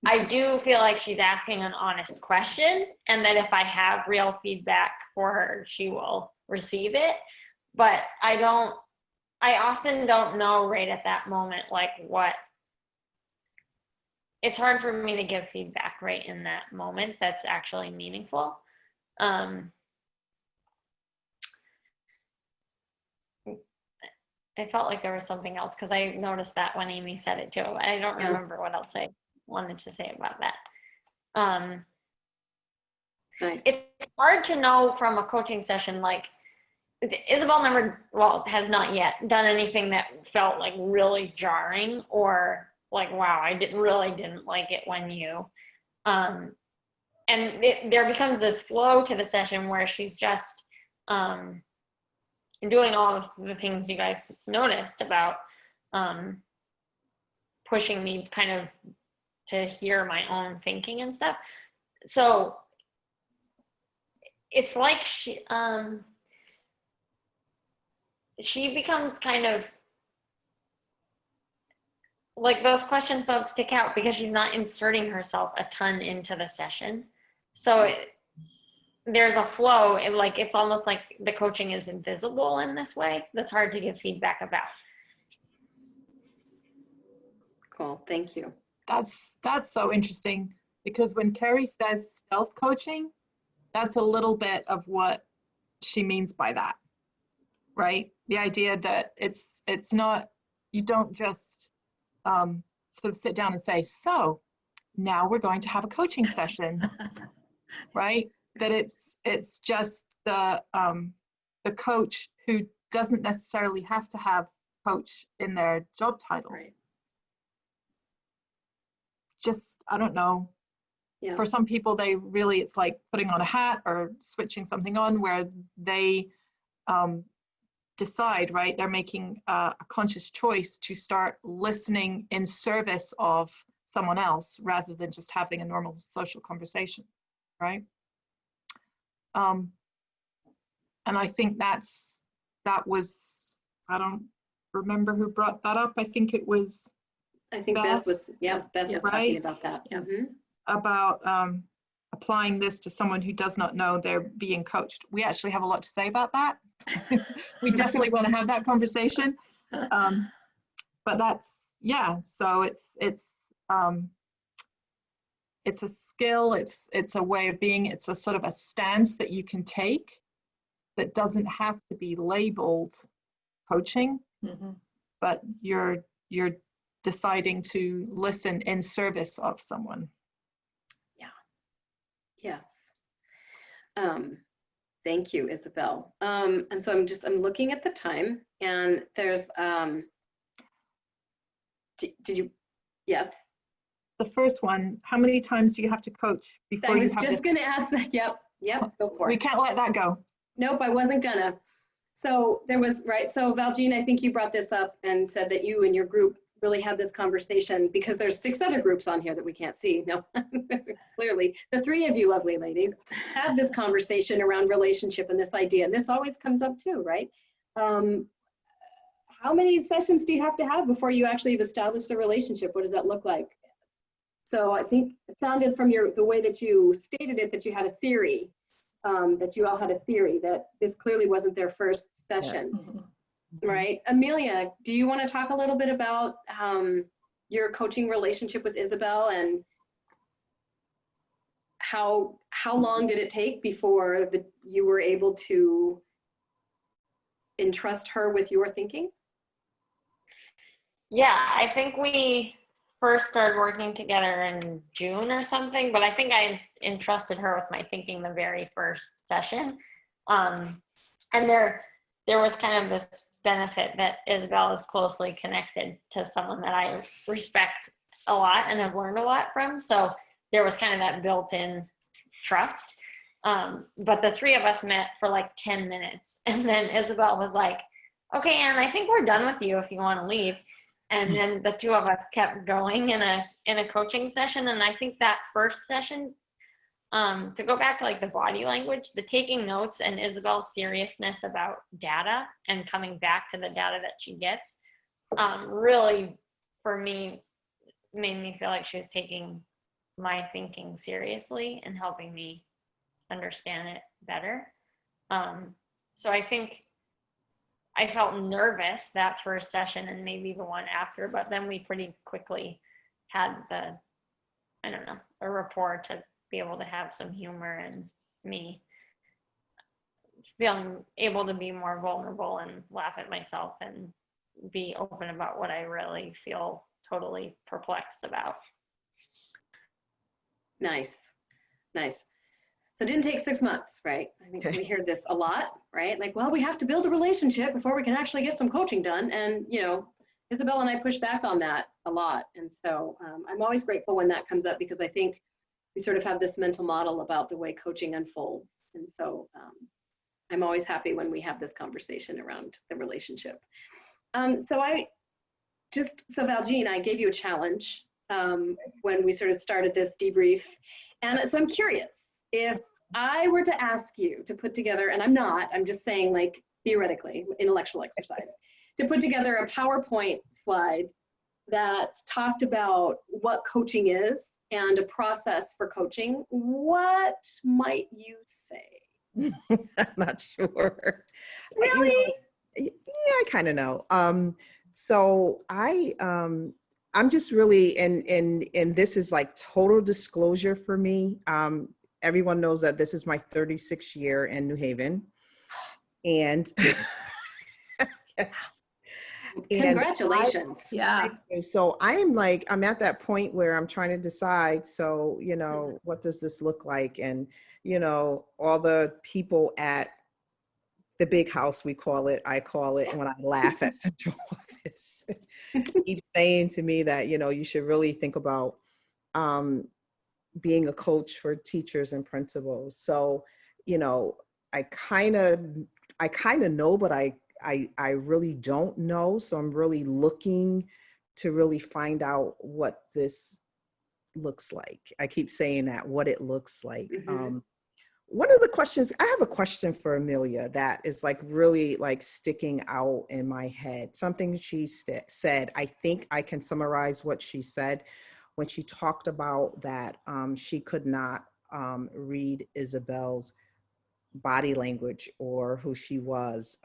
S3: I do feel like she's asking an honest question, and that if I have real feedback for her, she will receive it. But I often don't know right at that moment, like it's hard for me to give feedback right in that moment that's actually meaningful. I felt like there was something else because I noticed that when Amy said it too. I don't remember what else I wanted to say about that.
S2: Nice.
S3: It's hard to know from a coaching session, like Isabel has not yet done anything that felt like really jarring or like, wow, I really didn't like it when you, and there becomes this flow to the session where she's just doing all of the things you guys noticed about pushing me kind of to hear my own thinking and stuff. So it's like she becomes kind of like those questions don't stick out because she's not inserting herself a ton into the session. So there's a flow, and like it's almost like the coaching is invisible in this way. That's hard to give feedback about.
S2: Cool, thank you.
S1: That's so interesting, because when Carrie says stealth coaching, that's a little bit of what she means by that, right? The idea that it's not, you don't just sort of sit down and say, so now we're going to have a coaching session, right? That it's just the coach who doesn't necessarily have to have coach in their job title.
S2: Right.
S1: Just, I don't know.
S2: Yeah.
S1: For some people, it's like putting on a hat or switching something on, where they decide, right? They're making a conscious choice to start listening in service of someone else rather than just having a normal social conversation, right? And I think that was, I don't remember who brought that up. I think it was
S2: I think Beth was talking
S1: right?
S2: about that.
S5: Yeah.
S2: Mhm.
S1: about applying this to someone who does not know they're being coached. We actually have a lot to say about that. We definitely want to have that conversation. But that's, yeah, so it's a skill, it's a way of being, it's a sort of a stance that you can take that doesn't have to be labeled coaching, but you're deciding to listen in service of someone.
S2: Yes. Thank you, Isabel. And so I'm looking at the time, and there's, did you, yes.
S1: The first one, how many times do you have to coach before
S2: I
S1: you
S2: was
S1: have
S2: just
S1: this?
S2: gonna ask that, yep, go for
S1: We
S2: it.
S1: can't let that go.
S2: Nope, I wasn't gonna. So there was, right, so Valjean, I think you brought this up and said that you and your group really had this conversation, because there's 6 other groups on here that we can't see. No, clearly, the 3 of you lovely ladies have this conversation around relationship and this idea, and this always comes up too, right? How many sessions do you have to have before you actually have established a relationship? What does that look like? So I think it sounded from the way that you stated it, that you had a theory, that you all had a theory that this clearly wasn't their first session. Right. Amelia, do you want to talk a little bit about your coaching relationship with Isabel, and how long did it take before you were able to entrust her with your thinking?
S3: Yeah, I think we first started working together in June or something, but I think I entrusted her with my thinking the very first session. And there was kind of this benefit that Isabel is closely connected to someone that I respect a lot and have learned a lot from. So there was kind of that built-in trust. But the 3 of us met for like 10 minutes. And then Isabel was like, okay, Anne, I think we're done with you if you want to leave. And then the 2 of us kept going in a coaching session. And I think that first session, to go back to like the body language, the taking notes and Isabel's seriousness about data and coming back to the data that she gets, really, for me, made me feel like she was taking my thinking seriously and helping me understand it better. So I think I felt nervous that first session and maybe the one after, but then we pretty quickly had a rapport to be able to have some humor, and me feeling able to be more vulnerable and laugh at myself and be open about what I really feel totally perplexed about.
S2: Nice. So it didn't take 6 months, right? I think we hear this a lot, right? Like, well, we have to build a relationship before we can actually get some coaching done. And, Isabel and I push back on that a lot. And so I'm always grateful when that comes up, because I think we sort of have this mental model about the way coaching unfolds. And so I'm always happy when we have this conversation around the relationship. So Valjean, I gave you a challenge when we sort of started this debrief. And so I'm curious, if I were to ask you to put together, and I'm just saying, like, theoretically, intellectual exercise, to put together a PowerPoint slide that talked about what coaching is and a process for coaching, what might you say?
S4: I'm not sure.
S2: Really?
S4: Yeah, I kind of know. So I'm just really, and this is like total disclosure for me. Everyone knows that this is my 36th year in New Haven. And yes.
S2: Congratulations.
S5: Yeah.
S4: So I'm at that point where I'm trying to decide. So, what does this look like? And, all the people at the big house, I call it when I laugh at central office, keep saying to me that, you should really think about being a coach for teachers and principals. So, I kind of know, but I really don't know. So I'm really looking to really find out what this looks like. I keep saying that, what it looks like.
S2: Mm-hmm.
S4: One of the questions, I have a question for Amelia that is like really like sticking out in my head. Something she said, I think I can summarize what she said when she talked about that she could not read Isabel's body language or who she was.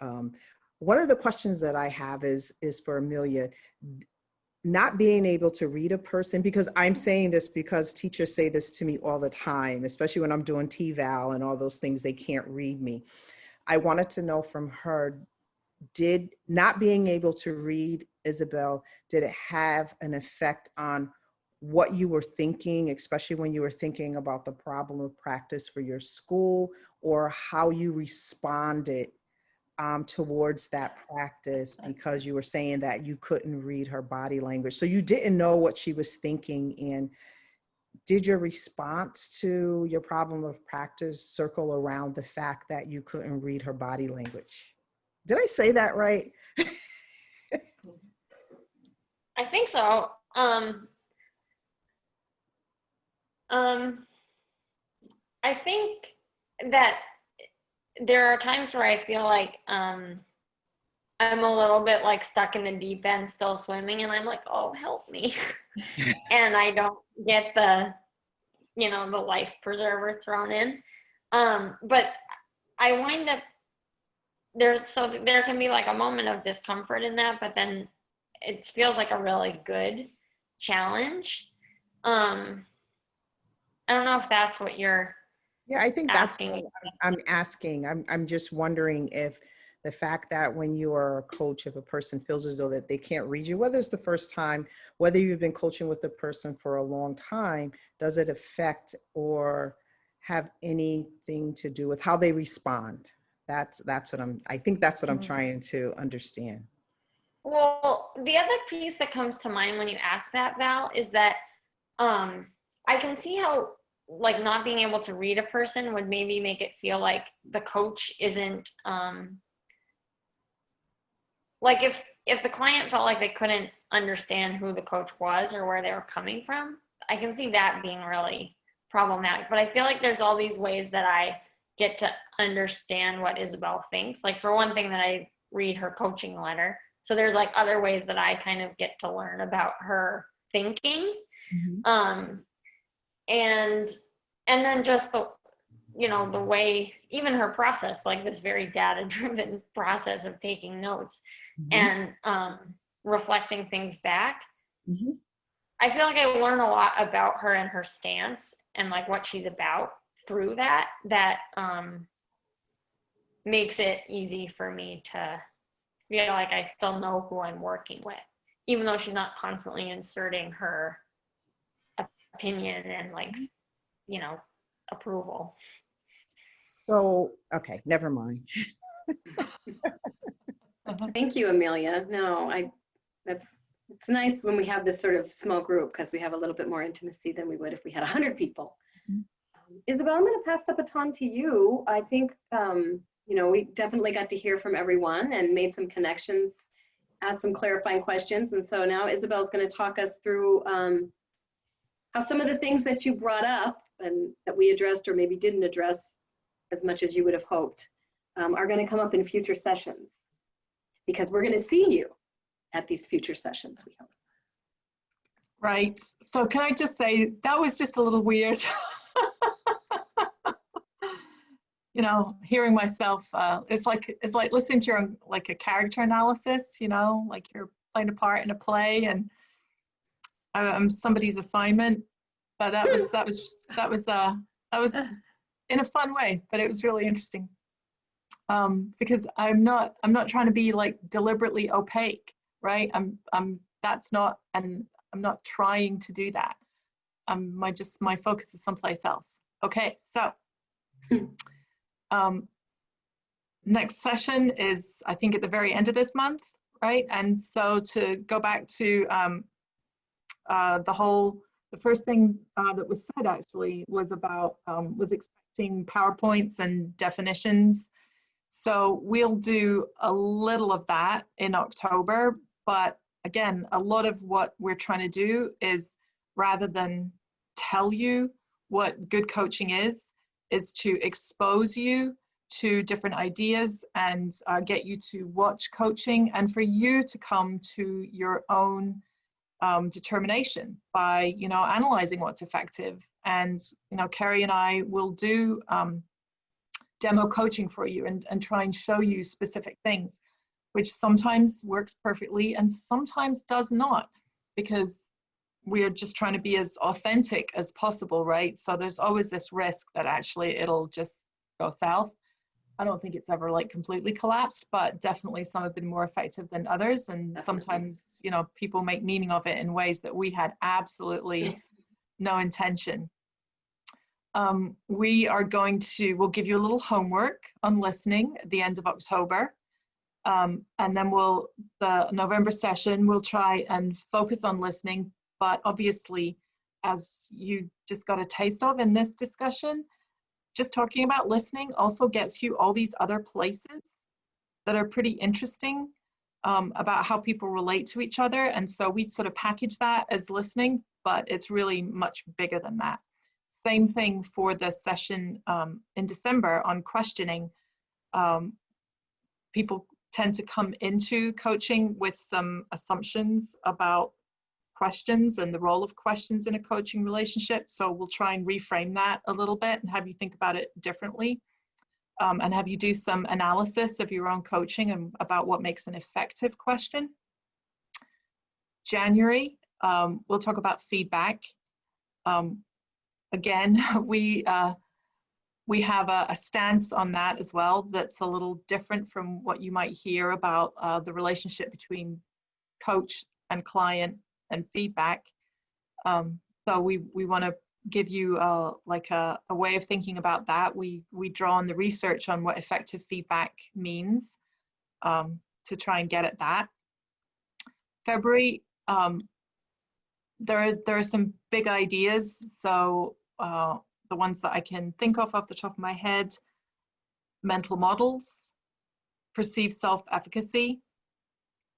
S4: One of the questions that I have is for Amelia, not being able to read a person, because I'm saying this because teachers say this to me all the time, especially when I'm doing TVAL and all those things, they can't read me. I wanted to know from her, did not being able to read Isabel, did it have an effect on what you were thinking, especially when you were thinking about the problem of practice for your school, or how you responded towards that practice, because you were saying that you couldn't read her body language. So you didn't know what she was thinking. And did your response to your problem of practice circle around the fact that you couldn't read her body language? Did I say that right?
S3: I think so. I think that there are times where I feel like I'm a little bit like stuck in the deep end, still swimming, and I'm like, oh, help me. And I don't get the life preserver thrown in. But I wind up, there can be like a moment of discomfort in that, but then it feels like a really good challenge. I don't know if that's what you're
S4: Yeah, I think that's
S3: asking.
S4: what I'm asking. I'm just wondering if the fact that when you are a coach, if a person feels as though that they can't read you, whether it's the first time, whether you've been coaching with the person for a long time, does it affect or have anything to do with how they respond? That's what I think that's what I'm trying to understand.
S3: Well, the other piece that comes to mind when you ask that, Val, is that I can see how like not being able to read a person would maybe make it feel like the coach isn't like if the client felt like they couldn't understand who the coach was or where they were coming from, I can see that being really problematic. But I feel like there's all these ways that I get to understand what Isabel thinks. Like for one thing, that I read her coaching letter. So there's like other ways that I kind of get to learn about her thinking. And then just the way, even her process, like this very data driven process of taking notes and reflecting things back. I feel like I learn a lot about her and her stance and like what she's about through that makes it easy for me to feel like I still know who I'm working with, even though she's not constantly inserting her opinion and like, approval.
S4: So, okay, never mind.
S2: Thank you, Amelia. No, it's nice when we have this sort of small group, because we have a little bit more intimacy than we would if we had 100 people. Isabel, I'm going to pass the baton to you. I think, we definitely got to hear from everyone and made some connections, asked some clarifying questions. And so now Isabel's going to talk us through how some of the things that you brought up and that we addressed or maybe didn't address as much as you would have hoped are going to come up in future sessions, because we're going to see you at these future sessions, we hope.
S1: Right. So can I just say that was just a little weird. You know, hearing myself, it's like listening to your own, like a character analysis, you know, like you're playing a part in a play and I'm somebody's assignment. But that was in a fun way, but it was really interesting. Because I'm not trying to be like deliberately opaque, right? That's not, and I'm not trying to do that. My focus is someplace else. Okay, so next session is, I think, at the very end of this month, right? And so to go back to the first thing that was said actually was about, was expecting PowerPoints and definitions. So we'll do a little of that in October, but again, a lot of what we're trying to do is, rather than tell you what good coaching is to expose you to different ideas and get you to watch coaching and for you to come to your own determination by, you know, analyzing what's effective. And, you know, Carrie and I will do demo coaching for you and try and show you specific things, which sometimes works perfectly and sometimes does not, because we're just trying to be as authentic as possible, right? So there's always this risk that actually it'll just go south. I don't think it's ever like completely collapsed, but definitely some have been more effective than others. And sometimes, you know, people make meaning of it in ways that we had absolutely no intention. We'll give you a little homework on listening at the end of October. And then the November session, we'll try and focus on listening. But obviously, as you just got a taste of in this discussion, just talking about listening also gets you all these other places that are pretty interesting about how people relate to each other. And so we sort of package that as listening, but it's really much bigger than that. Same thing for the session in December on questioning. People tend to come into coaching with some assumptions about questions and the role of questions in a coaching relationship. So we'll try and reframe that a little bit and have you think about it differently, and have you do some analysis of your own coaching and about what makes an effective question. January, we'll talk about feedback. Again, we have a stance on that as well that's a little different from what you might hear about the relationship between coach and client and feedback. So we want to give you like a way of thinking about that. We draw on the research on what effective feedback means to try and get at that. February, there are some big ideas. So the ones that I can think of off the top of my head: mental models, perceived self-efficacy,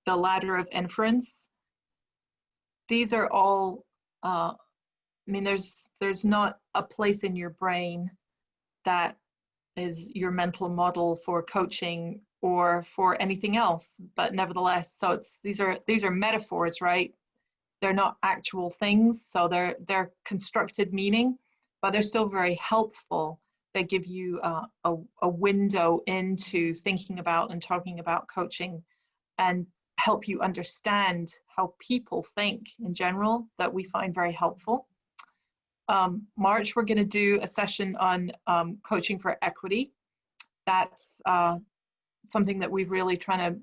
S1: the ladder of inference. These are all, I mean, there's not a place in your brain that is your mental model for coaching or for anything else, but nevertheless, so these are metaphors, right? They're not actual things, so they're constructed meaning, but they're still very helpful. They give you a window into thinking about and talking about coaching, and help you understand how people think in general, that we find very helpful. March, we're going to do a session on coaching for equity. That's something that we've really trying to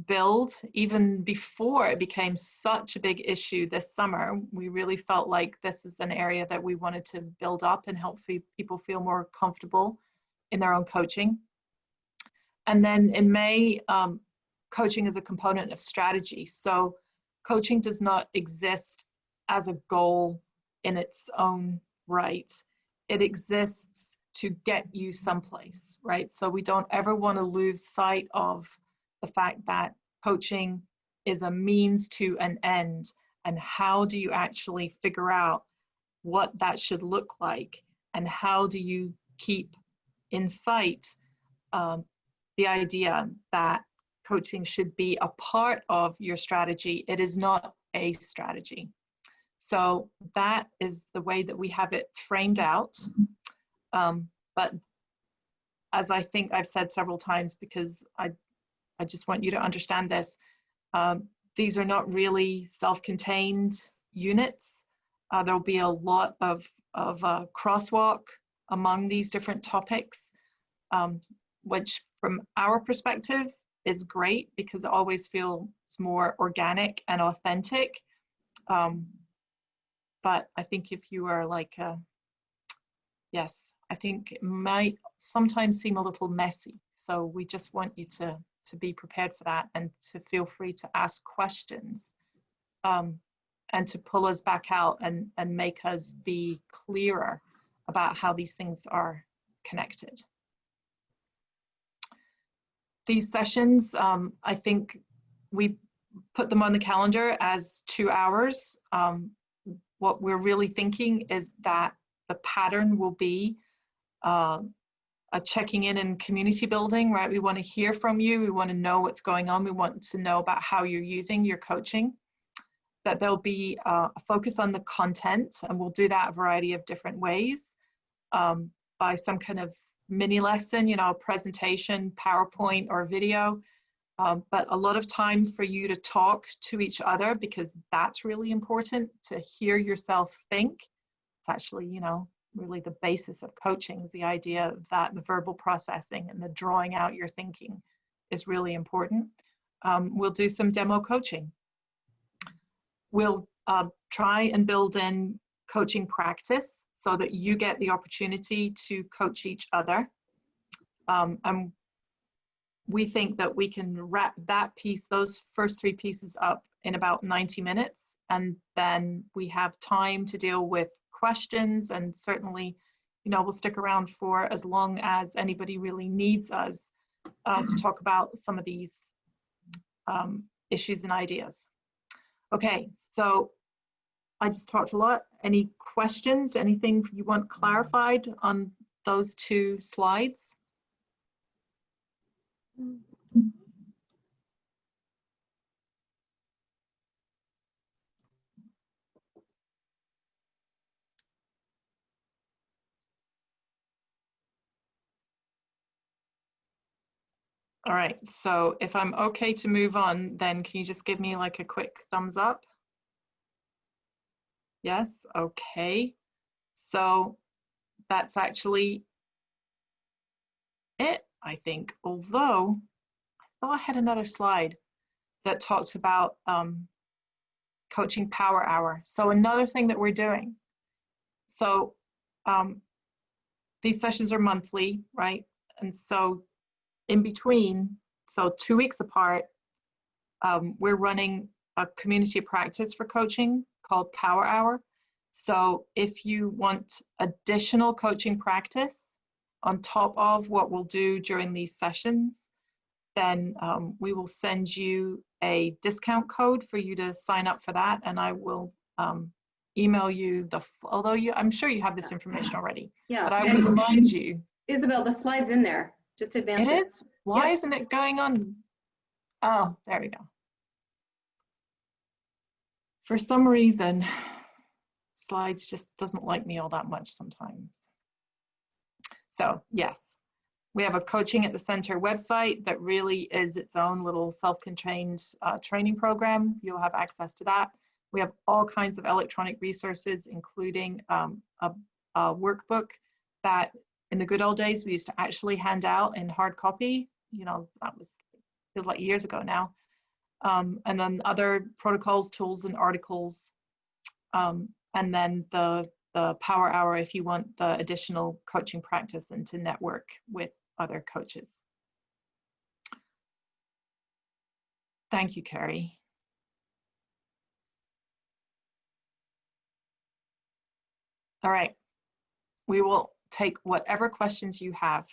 S1: build even before it became such a big issue this summer. We really felt like this is an area that we wanted to build up and help people feel more comfortable in their own coaching. And then in May, coaching is a component of strategy. So coaching does not exist as a goal in its own right. It exists to get you someplace, right? So we don't ever want to lose sight of the fact that coaching is a means to an end, and how do you actually figure out what that should look like, and how do you keep in sight the idea that coaching should be a part of your strategy. It is not a strategy. So that is the way that we have it framed out. But as I think I've said several times, because I just want you to understand this, these are not really self-contained units. There'll be a lot of crosswalk among these different topics, which from our perspective is great because it always feels more organic and authentic. But I think if you are like, yes, I think it might sometimes seem a little messy. So we just want you to be prepared for that and to feel free to ask questions, and to pull us back out and make us be clearer about how these things are connected. These sessions, I think we put them on the calendar as 2 hours. What we're really thinking is that the pattern will be a checking in and community building, right? We want to hear from you. We want to know what's going on. We want to know about how you're using your coaching. That there'll be a focus on the content, and we'll do that a variety of different ways, by some kind of mini lesson, you know, presentation, PowerPoint or video, but a lot of time for you to talk to each other, because that's really important, to hear yourself think. It's actually, you know, really the basis of coaching is the idea that the verbal processing and the drawing out your thinking is really important. We'll do some demo coaching. We'll try and build in coaching practice so that you get the opportunity to coach each other. And we think that we can wrap that piece, those first 3 pieces up in about 90 minutes. And then we have time to deal with questions, and certainly, you know, we'll stick around for as long as anybody really needs us to talk about some of these issues and ideas. Okay, so I just talked a lot. Any questions, anything you want clarified on those 2 slides? All right, so if I'm okay to move on, then can you just give me like a quick thumbs up? Yes, okay. So that's actually it, I think, although I thought I had another slide that talked about coaching power hour. So another thing that we're doing. So these sessions are monthly, right? And so in between, so 2 weeks apart, we're running a community of practice for coaching called Power Hour. So if you want additional coaching practice on top of what we'll do during these sessions, then we will send you a discount code for you to sign up for that. And I will email you although I'm sure you have this information already,
S2: Yeah.
S1: but I will remind you.
S2: Isabel, the slide's in there. Just advance it.
S1: It is? Why
S2: Yep.
S1: isn't it going on? Oh, there we go. For some reason, slides just doesn't like me all that much sometimes. So yes, we have a Coaching at the Center website that really is its own little self-contained training program. You'll have access to that. We have all kinds of electronic resources, including a workbook that in the good old days we used to actually hand out in hard copy. You know, that feels like years ago now. And then other protocols, tools, and articles. And then the Power Hour if you want the additional coaching practice and to network with other coaches. Thank you, Carrie. All right, we will take whatever questions you have.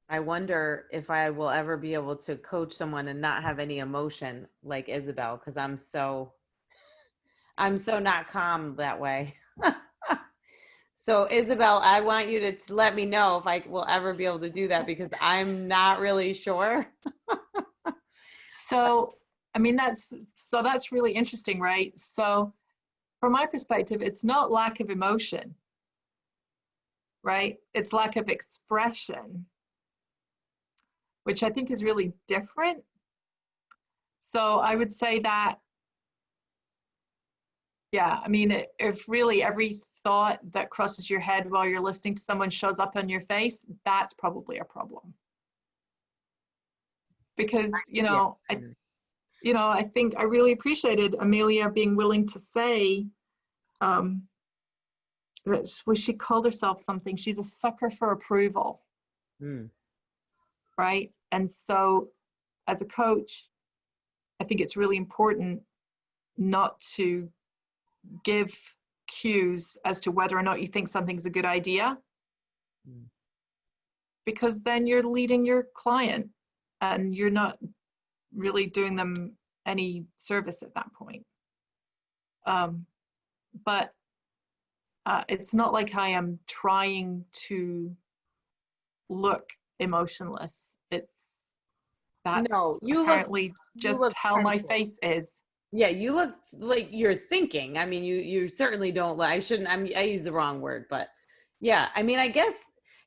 S6: I wonder if I will ever be able to coach someone and not have any emotion like Isabel, because I'm so not calm that way. So Isabel, I want you to let me know if I will ever be able to do that because I'm not really sure.
S1: So, I mean, that's really interesting, right? So from my perspective, it's not lack of emotion, right? It's lack of expression, which I think is really different. So I would say that, yeah, I mean, if really every thought that crosses your head while you're listening to someone shows up on your face, that's probably a problem. Because, I think I really appreciated Amelia being willing to say that she called herself something. She's a sucker for approval, right? And so as a coach, I think it's really important not to give cues as to whether or not you think something's a good idea, because then you're leading your client and you're not really doing them any service at that point. But it's not like I am trying to look emotionless. That's
S6: you
S1: apparently just
S6: look
S1: how my
S6: penciled.
S1: face is.
S6: Yeah, you look like you're thinking. I mean, you certainly don't. I shouldn't. I use the wrong word, but yeah. I mean, I guess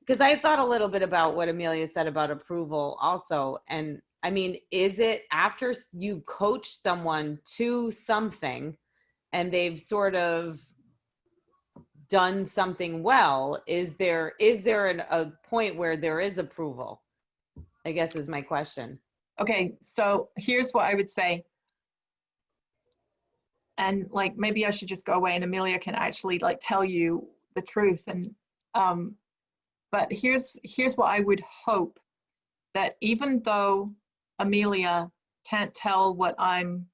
S6: because I thought a little bit about what Amelia said about approval also, and I mean, is it after you've coached someone to something, and they've sort of done something well? Is there a point where there is approval? I guess is my question.
S1: Okay, so here's what I would say. And like, maybe I should just go away and Amelia can actually like tell you the truth. And, but here's what I would hope, that even though Amelia can't tell what I'm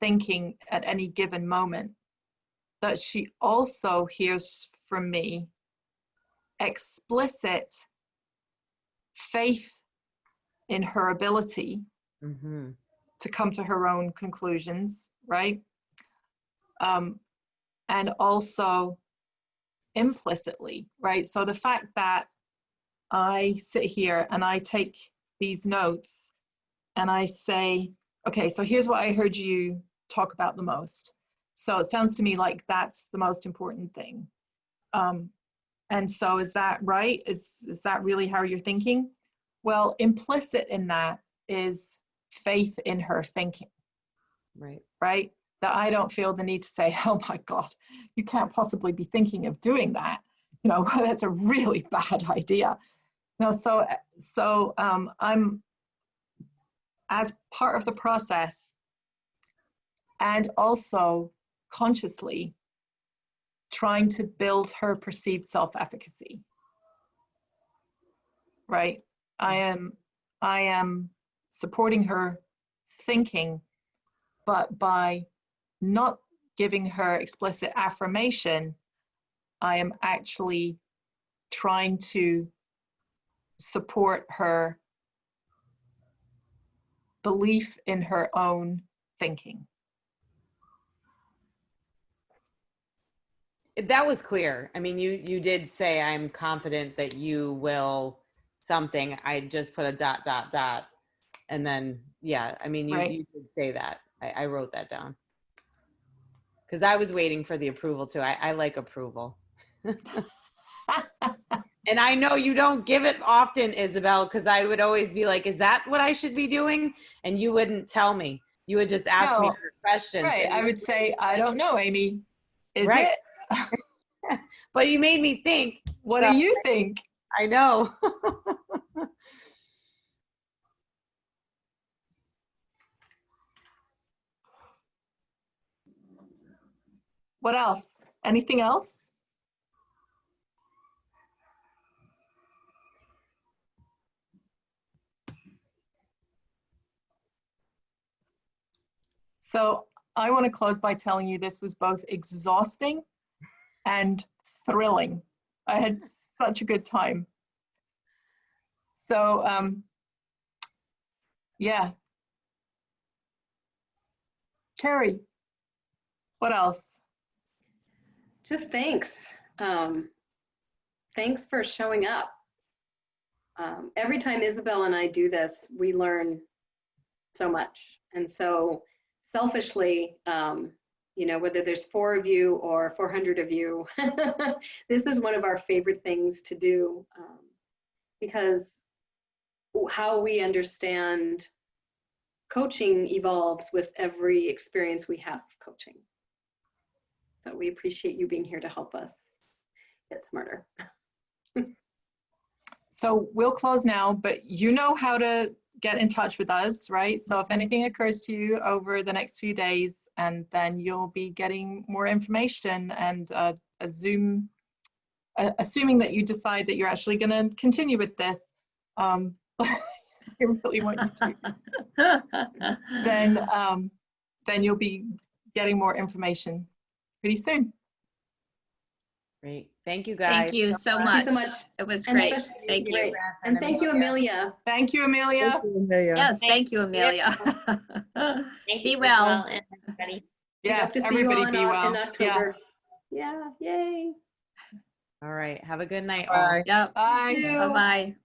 S1: thinking at any given moment, that she also hears from me explicit faith in her ability to come to her own conclusions, right? And also implicitly, right? So the fact that I sit here and I take these notes and I say, okay, so here's what I heard you talk about the most. So it sounds to me like that's the most important thing. And so is that right? Is that really how you're thinking? Well, implicit in that is faith in her thinking. Right? That I don't feel the need to say, oh my God, you can't possibly be thinking of doing that. That's a really bad idea. No, so I'm, as part of the process and also consciously trying to build her perceived self-efficacy, right? I am supporting her thinking, but by not giving her explicit affirmation, I am actually trying to support her belief in her own thinking.
S6: That was clear. I mean, you did say, I'm confident that you will something. I just put a ... And then, yeah, I mean, you did say that. I wrote that down. Because I was waiting for the approval too. I like approval. And I know you don't give it often, Isabel, because I would always be like, is that what I should be doing? And you wouldn't tell me. You would just ask me questions.
S1: Right. I would say, I don't know, Amy. Is
S6: right.
S1: it?
S6: But you made me think.
S1: What do you think?
S6: I know.
S1: What else? Anything else? So I want to close by telling you this was both exhausting and thrilling. I had such a good time. So yeah. Carrie, what else?
S2: Just thanks. Thanks for showing up. Every time Isabel and I do this, we learn so much. And so selfishly, whether there's 4 of you or 400 of you, this is one of our favorite things to do, because how we understand coaching evolves with every experience we have coaching. So we appreciate you being here to help us get smarter.
S1: So we'll close now, but you know how to get in touch with us, right? So if anything occurs to you over the next few days, and then you'll be getting more information, and assuming that you decide that you're actually going to continue with this, I really want you to, then you'll be getting more information pretty soon.
S6: Great. Thank you, guys.
S5: Thank you so
S2: Thank
S5: much.
S2: you so much.
S5: It was
S2: And
S5: great.
S2: especially-
S5: Thank you.
S2: great. And thank you, Amelia.
S1: Thank you, Amelia.
S4: Thank you, Amelia.
S5: Yes,
S3: Thank
S5: thank you, Amelia.
S3: Thank
S5: Be
S3: you,
S5: well.
S3: and everybody.
S1: Yes,
S2: Hope to see you
S1: everybody
S2: on
S1: be well.
S2: in October. Yeah, yay.
S6: All right. Have a good night, all.
S4: Bye.
S5: Yep.
S1: Bye.
S2: You too.
S5: Bye-bye.